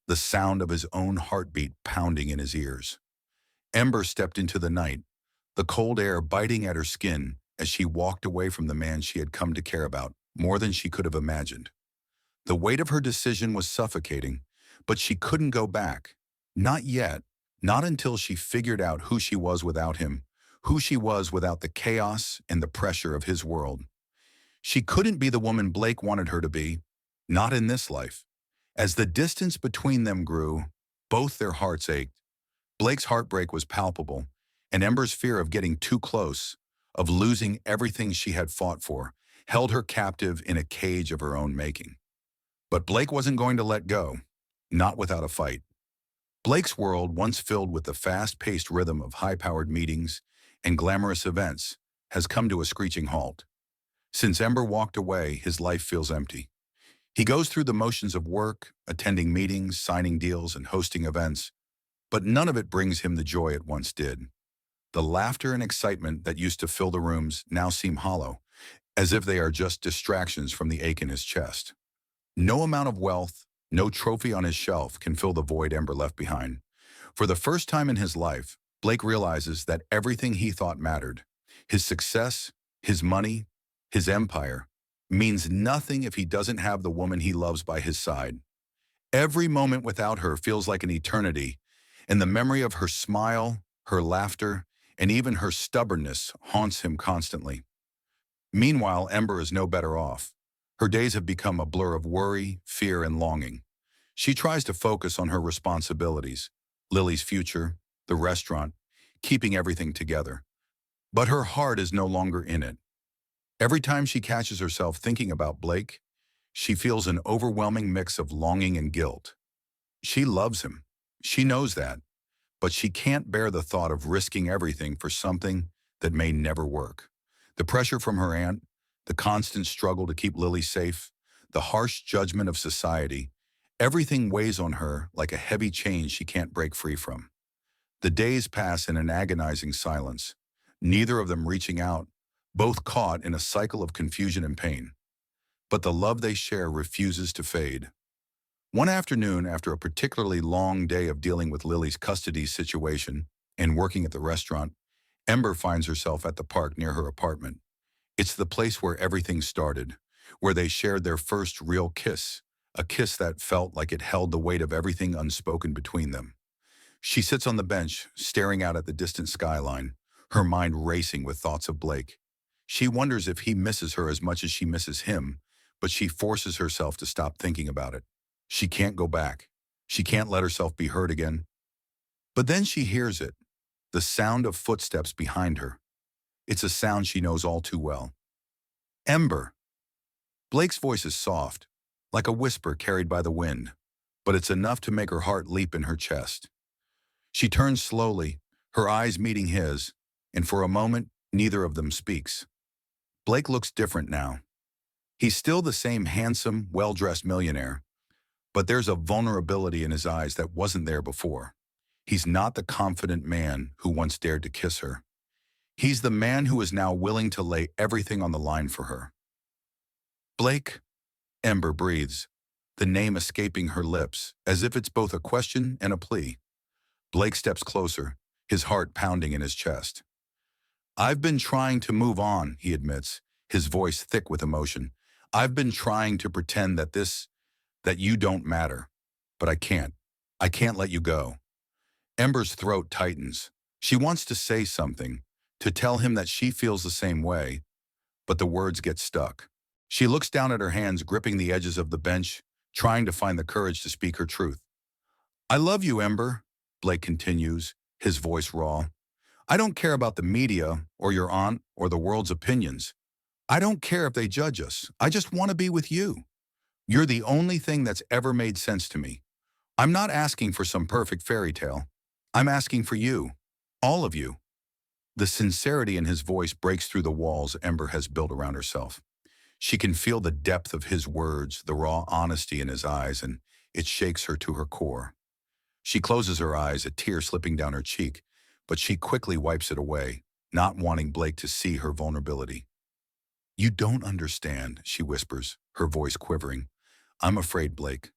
the sound of his own heartbeat pounding in his ears. Ember stepped into the night, the cold air biting at her skin as she walked away from the man she had come to care about more than she could have imagined. The weight of her decision was suffocating, but she couldn't go back. Not yet, not until she figured out who she was without him, who she was without the chaos and the pressure of his world. She couldn't be the woman Blake wanted her to be, not in this life. As the distance between them grew, both their hearts ached. Blake's heartbreak was palpable, and Ember's fear of getting too close, of losing everything she had fought for, held her captive in a cage of her own making. But Blake wasn't going to let go, not without a fight. Blake's world, once filled with the fast-paced rhythm of high-powered meetings and glamorous events, has come to a screeching halt. Since Ember walked away, his life feels empty. He goes through the motions of work, attending meetings, signing deals, and hosting events, but none of it brings him the joy it once did. The laughter and excitement that used to fill the rooms now seem hollow, as if they are just distractions from the ache in his chest. No amount of wealth, no trophy on his shelf can fill the void Ember left behind. For the first time in his life, Blake realizes that everything he thought mattered, his success, his money, his empire, means nothing if he doesn't have the woman he loves by his side. Every moment without her feels like an eternity, and the memory of her smile, her laughter, and even her stubbornness haunts him constantly. Meanwhile, Ember is no better off. Her days have become a blur of worry, fear, and longing. She tries to focus on her responsibilities, Lily's future, the restaurant, keeping everything together. But her heart is no longer in it. Every time she catches herself thinking about Blake, she feels an overwhelming mix of longing and guilt. She loves him. She knows that. But she can't bear the thought of risking everything for something that may never work. The pressure from her aunt, the constant struggle to keep Lily safe, the harsh judgment of society, everything weighs on her like a heavy chain she can't break free from. The days pass in an agonizing silence, neither of them reaching out, both caught in a cycle of confusion and pain. But the love they share refuses to fade. One afternoon, after a particularly long day of dealing with Lily's custody situation and working at the restaurant, Ember finds herself at the park near her apartment. It's the place where everything started, where they shared their first real kiss, a kiss that felt like it held the weight of everything unspoken between them. She sits on the bench, staring out at the distant skyline, her mind racing with thoughts of Blake. She wonders if he misses her as much as she misses him, but she forces herself to stop thinking about it. She can't go back. She can't let herself be hurt again. But then she hears it, the sound of footsteps behind her. It's a sound she knows all too well. Ember. Blake's voice is soft, like a whisper carried by the wind, but it's enough to make her heart leap in her chest. She turns slowly, her eyes meeting his, and for a moment, neither of them speaks. Blake looks different now. He's still the same handsome, well-dressed millionaire, but there's a vulnerability in his eyes that wasn't there before. He's not the confident man who once dared to kiss her. He's the man who is now willing to lay everything on the line for her. Blake, Ember breathes, the name escaping her lips, as if it's both a question and a plea. Blake steps closer, his heart pounding in his chest. I've been trying to move on, he admits, his voice thick with emotion. I've been trying to pretend that you don't matter, but I can't. I can't let you go. Ember's throat tightens. She wants to say something, to tell him that she feels the same way, but the words get stuck. She looks down at her hands gripping the edges of the bench, trying to find the courage to speak her truth. I love you, Ember, Blake continues, his voice raw. I don't care about the media or your aunt or the world's opinions. I don't care if they judge us. I just want to be with you. You're the only thing that's ever made sense to me. I'm not asking for some perfect fairy tale. I'm asking for you. All of you. The sincerity in his voice breaks through the walls Ember has built around herself. She can feel the depth of his words, the raw honesty in his eyes, and it shakes her to her core. She closes her eyes, a tear slipping down her cheek, but she quickly wipes it away, not wanting Blake to see her vulnerability. You don't understand, she whispers, her voice quivering. I'm afraid, Blake.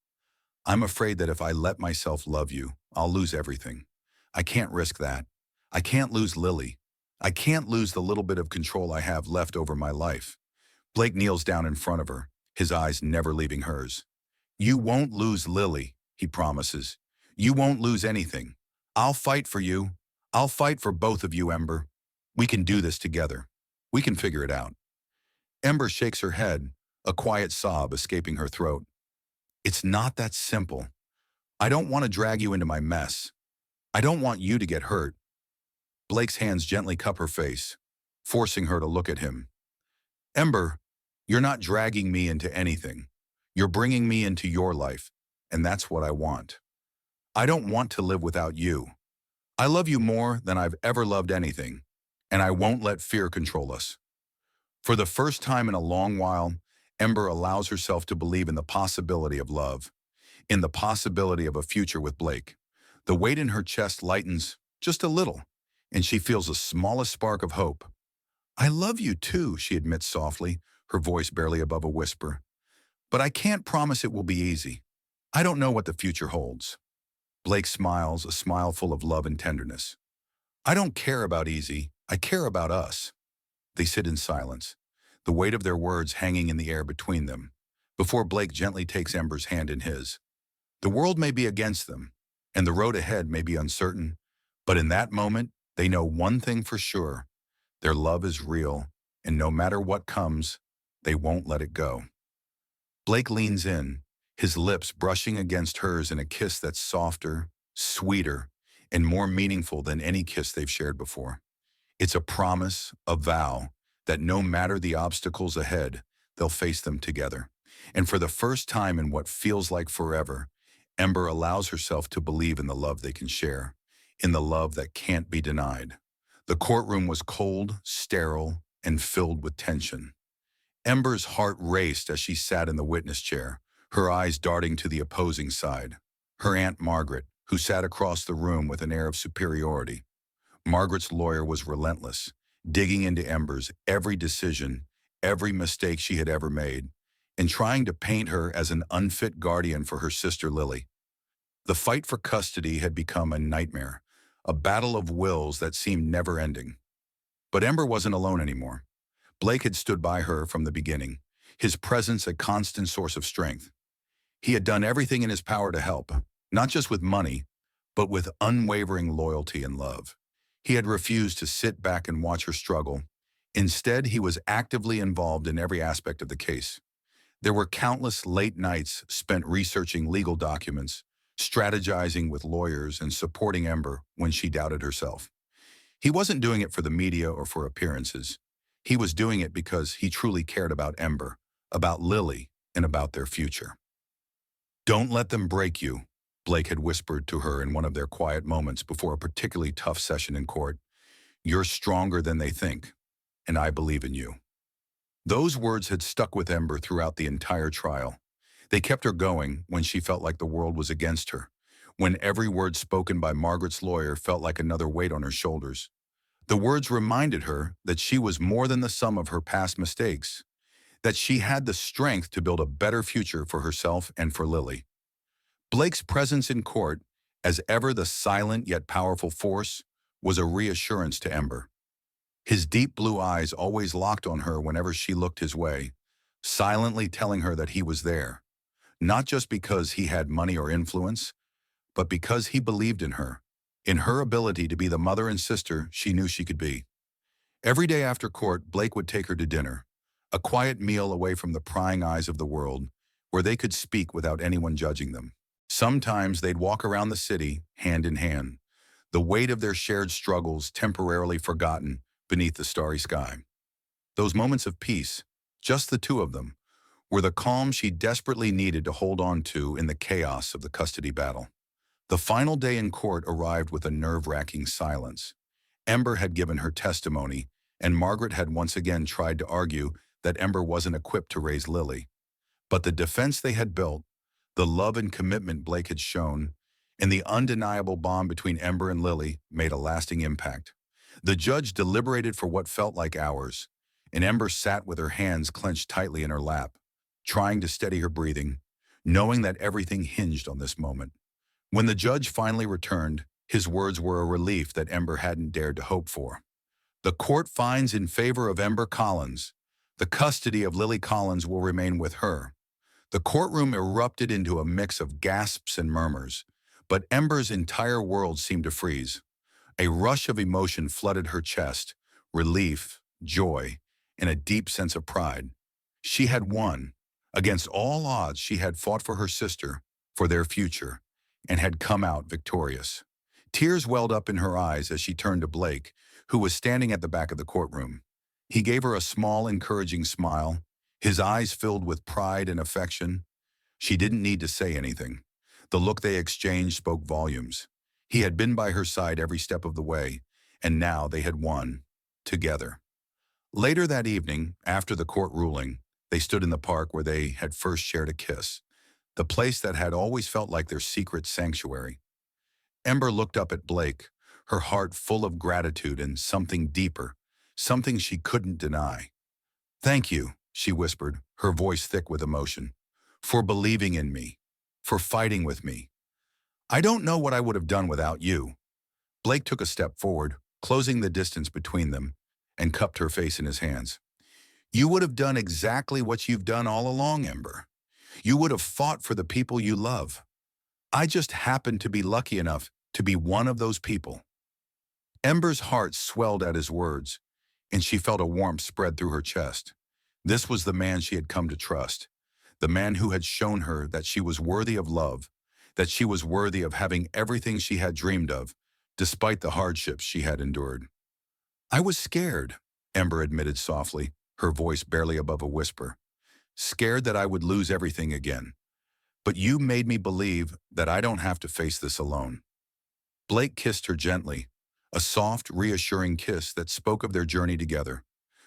I'm afraid that if I let myself love you, I'll lose everything. I can't risk that. I can't lose Lily. I can't lose the little bit of control I have left over my life. Blake kneels down in front of her, his eyes never leaving hers. You won't lose Lily, he promises. You won't lose anything. I'll fight for you. I'll fight for both of you, Ember. We can do this together. We can figure it out. Ember shakes her head, a quiet sob escaping her throat. It's not that simple. I don't want to drag you into my mess. I don't want you to get hurt. Blake's hands gently cup her face, forcing her to look at him. Ember, you're not dragging me into anything. You're bringing me into your life, and that's what I want. I don't want to live without you. I love you more than I've ever loved anything, and I won't let fear control us. For the first time in a long while, Ember allows herself to believe in the possibility of love, in the possibility of a future with Blake. The weight in her chest lightens just a little, and she feels the smallest spark of hope. I love you too, she admits softly, her voice barely above a whisper. But I can't promise it will be easy. I don't know what the future holds. Blake smiles, a smile full of love and tenderness. I don't care about easy. I care about us. They sit in silence, the weight of their words hanging in the air between them, before Blake gently takes Ember's hand in his. The world may be against them, and the road ahead may be uncertain, but in that moment, they know one thing for sure. Their love is real, and no matter what comes, they won't let it go. Blake leans in, his lips brushing against hers in a kiss that's softer, sweeter, and more meaningful than any kiss they've shared before. It's a promise, a vow, that no matter the obstacles ahead, they'll face them together. And for the first time in what feels like forever, Ember allows herself to believe in the love they can share, in the love that can't be denied. The courtroom was cold, sterile, and filled with tension. Ember's heart raced as she sat in the witness chair, her eyes darting to the opposing side. Her Aunt Margaret, who sat across the room with an air of superiority. Margaret's lawyer was relentless, digging into Ember's every decision, every mistake she had ever made, and trying to paint her as an unfit guardian for her sister Lily. The fight for custody had become a nightmare, a battle of wills that seemed never-ending. But Ember wasn't alone anymore. Blake had stood by her from the beginning, his presence a constant source of strength. He had done everything in his power to help, not just with money, but with unwavering loyalty and love. He had refused to sit back and watch her struggle. Instead, he was actively involved in every aspect of the case. There were countless late nights spent researching legal documents, strategizing with lawyers, and supporting Ember when she doubted herself. He wasn't doing it for the media or for appearances. He was doing it because he truly cared about Ember, about Lily, and about their future. "Don't let them break you," Blake had whispered to her in one of their quiet moments before a particularly tough session in court. "You're stronger than they think, and I believe in you." Those words had stuck with Ember throughout the entire trial. They kept her going when she felt like the world was against her, when every word spoken by Margaret's lawyer felt like another weight on her shoulders. The words reminded her that she was more than the sum of her past mistakes, that she had the strength to build a better future for herself and for Lily. Blake's presence in court, as ever the silent yet powerful force, was a reassurance to Ember. His deep blue eyes always locked on her whenever she looked his way, silently telling her that he was there, not just because he had money or influence, but because he believed in her ability to be the mother and sister she knew she could be. Every day after court, Blake would take her to dinner, a quiet meal away from the prying eyes of the world, where they could speak without anyone judging them. Sometimes they'd walk around the city, hand in hand, the weight of their shared struggles temporarily forgotten beneath the starry sky. Those moments of peace, just the two of them, were the calm she desperately needed to hold on to in the chaos of the custody battle. The final day in court arrived with a nerve-wracking silence. Ember had given her testimony, and Margaret had once again tried to argue that Ember wasn't equipped to raise Lily. But the defense they had built, the love and commitment Blake had shown, and the undeniable bond between Ember and Lily made a lasting impact. The judge deliberated for what felt like hours, and Ember sat with her hands clenched tightly in her lap, trying to steady her breathing, knowing that everything hinged on this moment. When the judge finally returned, his words were a relief that Ember hadn't dared to hope for. "The court finds in favor of Ember Collins. The custody of Lily Collins will remain with her." The courtroom erupted into a mix of gasps and murmurs, but Ember's entire world seemed to freeze. A rush of emotion flooded her chest, relief, joy, and a deep sense of pride. She had won. Against all odds, she had fought for her sister, for their future, and had come out victorious. Tears welled up in her eyes as she turned to Blake, who was standing at the back of the courtroom. He gave her a small, encouraging smile, his eyes filled with pride and affection. She didn't need to say anything. The look they exchanged spoke volumes. He had been by her side every step of the way, and now they had won, together. Later that evening, after the court ruling, they stood in the park where they had first shared a kiss, the place that had always felt like their secret sanctuary. Ember looked up at Blake, her heart full of gratitude and something deeper, something she couldn't deny. "Thank you," she whispered, her voice thick with emotion, "for believing in me, for fighting with me. I don't know what I would have done without you." Blake took a step forward, closing the distance between them, and cupped her face in his hands. "You would have done exactly what you've done all along, Ember. You would have fought for the people you love. I just happened to be lucky enough to be one of those people." Ember's heart swelled at his words, and she felt a warmth spread through her chest. This was the man she had come to trust, the man who had shown her that she was worthy of love, that she was worthy of having everything she had dreamed of, despite the hardships she had endured. "I was scared," Ember admitted softly, her voice barely above a whisper. "Scared that I would lose everything again. But you made me believe that I don't have to face this alone." Blake kissed her gently, a soft, reassuring kiss that spoke of their journey together,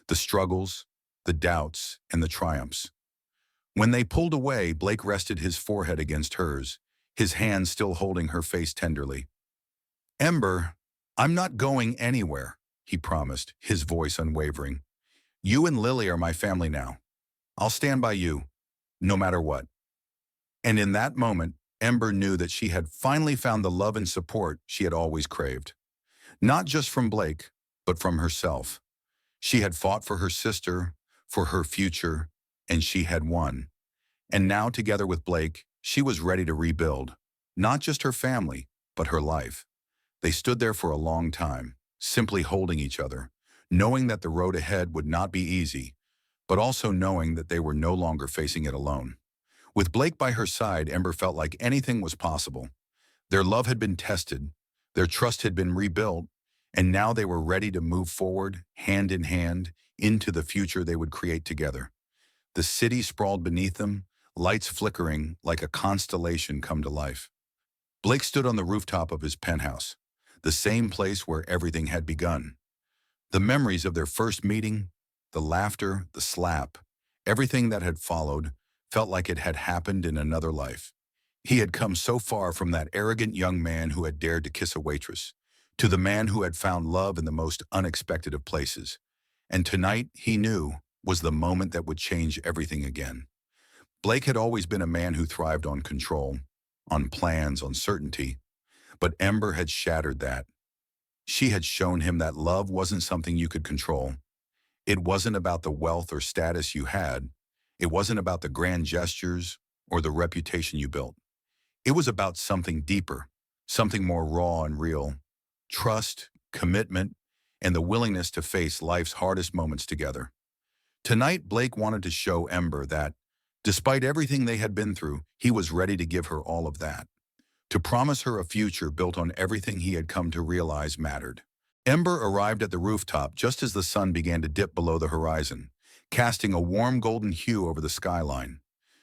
the struggles, the doubts, and the triumphs. When they pulled away, Blake rested his forehead against hers, his hand still holding her face tenderly. "Ember, I'm not going anywhere," he promised, his voice unwavering. "You and Lily are my family now. I'll stand by you, no matter what." And in that moment, Ember knew that she had finally found the love and support she had always craved. Not just from Blake, but from herself. She had fought for her sister, for her future, and she had won. And now, together with Blake, she was ready to rebuild, not just her family, but her life. They stood there for a long time, simply holding each other, knowing that the road ahead would not be easy, but also knowing that they were no longer facing it alone. With Blake by her side, Ember felt like anything was possible. Their love had been tested, their trust had been rebuilt, and now they were ready to move forward, hand in hand, into the future they would create together. The city sprawled beneath them, lights flickering like a constellation come to life. Blake stood on the rooftop of his penthouse, the same place where everything had begun. The memories of their first meeting, the laughter, the slap, everything that had followed, felt like it had happened in another life. He had come so far from that arrogant young man who had dared to kiss a waitress, to the man who had found love in the most unexpected of places. And tonight, he knew, was the moment that would change everything again. Blake had always been a man who thrived on control, on plans, on certainty, but Ember had shattered that. She had shown him that love wasn't something you could control. It wasn't about the wealth or status you had. It wasn't about the grand gestures or the reputation you built. It was about something deeper, something more raw and real. Trust, commitment, and the willingness to face life's hardest moments together. Tonight, Blake wanted to show Ember that, despite everything they had been through, he was ready to give her all of that. To promise her a future built on everything he had come to realize mattered. Ember arrived at the rooftop just as the sun began to dip below the horizon, casting a warm golden hue over the skyline.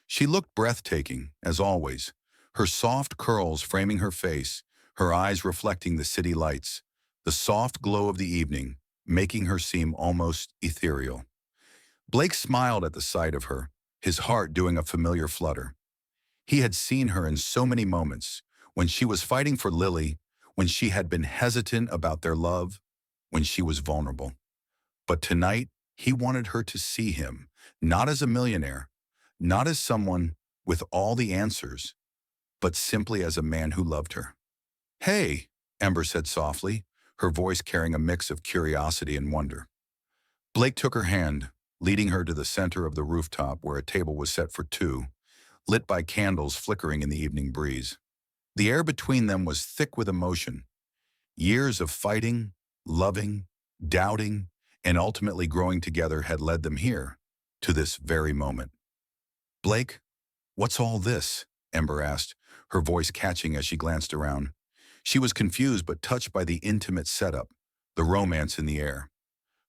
She looked breathtaking, as always, her soft curls framing her face, her eyes reflecting the city lights, the soft glow of the evening, making her seem almost ethereal. Blake smiled at the sight of her, his heart doing a familiar flutter. He had seen her in so many moments, when she was fighting for Lily, when she had been hesitant about their love, when she was vulnerable. But tonight, he wanted her to see him, not as a millionaire, not as someone with all the answers, but simply as a man who loved her. "Hey," Ember said softly, her voice carrying a mix of curiosity and wonder. Blake took her hand, leading her to the center of the rooftop where a table was set for two, lit by candles flickering in the evening breeze. The air between them was thick with emotion. Years of fighting, loving, doubting, and ultimately growing together had led them here, to this very moment. "Blake, what's all this?" Ember asked, her voice catching as she glanced around. She was confused but touched by the intimate setup, the romance in the air.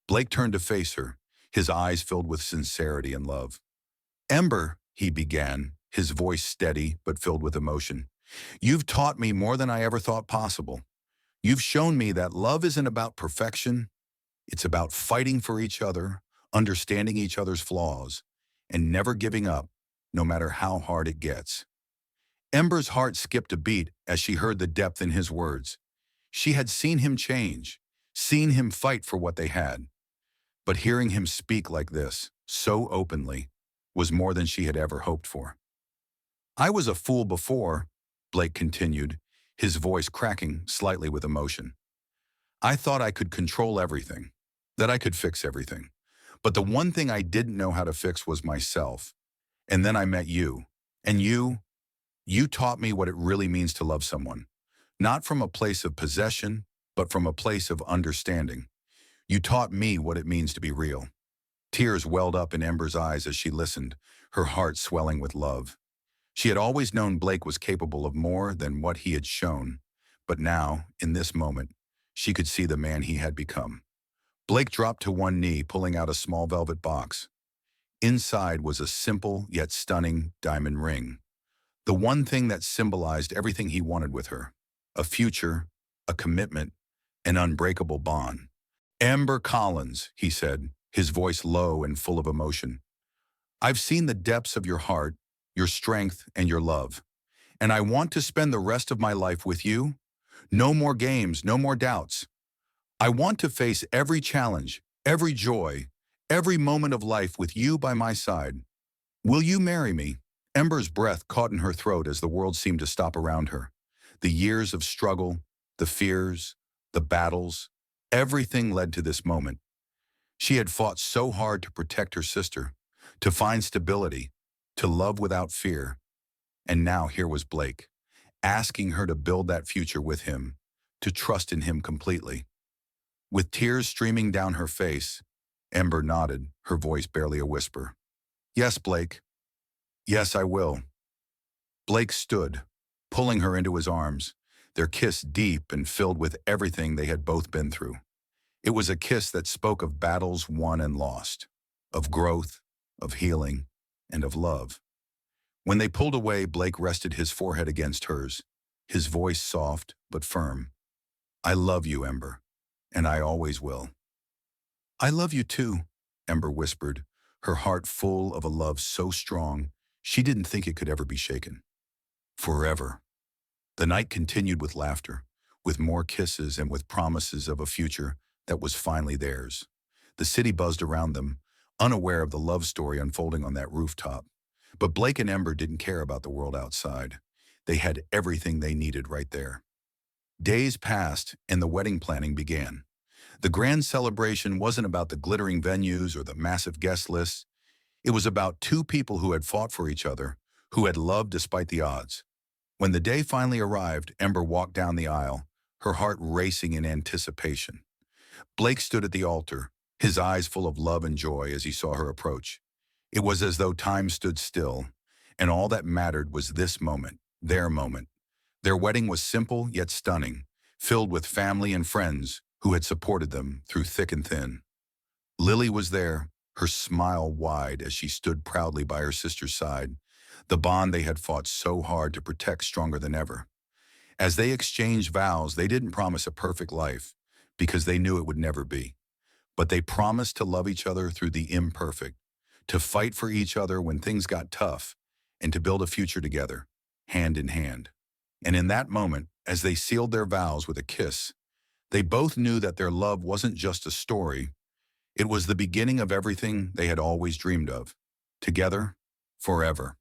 Blake turned to face her, his eyes filled with sincerity and love. "Ember," he began, his voice steady but filled with emotion, "you've taught me more than I ever thought possible. You've shown me that love isn't about perfection. It's about fighting for each other, understanding each other's flaws, and never giving up, no matter how hard it gets." Ember's heart skipped a beat as she heard the depth in his words. She had seen him change, seen him fight for what they had. But hearing him speak like this, so openly, was more than she had ever hoped for. "I was a fool before," Blake continued, his voice cracking slightly with emotion. "I thought I could control everything, that I could fix everything. But the one thing I didn't know how to fix was myself. And then I met you. And you taught me what it really means to love someone. Not from a place of possession, but from a place of understanding. You taught me what it means to be real." Tears welled up in Ember's eyes as she listened, her heart swelling with love. She had always known Blake was capable of more than what he had shown, but now, in this moment, she could see the man he had become. Blake dropped to one knee, pulling out a small velvet box. Inside was a simple yet stunning diamond ring. The one thing that symbolized everything he wanted with her: a future, a commitment, an unbreakable bond. "Ember Collins," he said, his voice low and full of emotion. "I've seen the depths of your heart, your strength, and your love. And I want to spend the rest of my life with you. No more games, no more doubts. I want to face every challenge, every joy, every moment of life with you by my side. Will you marry me?" Ember's breath caught in her throat as the world seemed to stop around her. The years of struggle, the fears, the battles, everything led to this moment. She had fought so hard to protect her sister, to find stability, to love without fear. And now here was Blake, asking her to build that future with him, to trust in him completely. With tears streaming down her face, Ember nodded, her voice barely a whisper. Yes, Blake. Yes, I will. Blake stood, pulling her into his arms, their kiss deep and filled with everything they had both been through. It was a kiss that spoke of battles won and lost, of growth, of healing, and of love. When they pulled away, Blake rested his forehead against hers, his voice soft but firm. I love you, Ember, and I always will. I love you too, Ember whispered, her heart full of a love so strong she didn't think it could ever be shaken. Forever. The night continued with laughter, with more kisses and with promises of a future that was finally theirs. The city buzzed around them, unaware of the love story unfolding on that rooftop. But Blake and Ember didn't care about the world outside. They had everything they needed right there. Days passed and the wedding planning began. The grand celebration wasn't about the glittering venues or the massive guest lists. It was about two people who had fought for each other, who had loved despite the odds. When the day finally arrived, Ember walked down the aisle, her heart racing in anticipation. Blake stood at the altar, his eyes full of love and joy as he saw her approach. It was as though time stood still, and all that mattered was this moment, their moment. Their wedding was simple yet stunning, filled with family and friends who had supported them through thick and thin. Lily was there, her smile wide as she stood proudly by her sister's side, the bond they had fought so hard to protect stronger than ever. As they exchanged vows, they didn't promise a perfect life, because they knew it would never be. But they promised to love each other through the imperfect, to fight for each other when things got tough, and to build a future together, hand in hand. And in that moment, as they sealed their vows with a kiss, they both knew that their love wasn't just a story, it was the beginning of everything they had always dreamed of. Together, forever.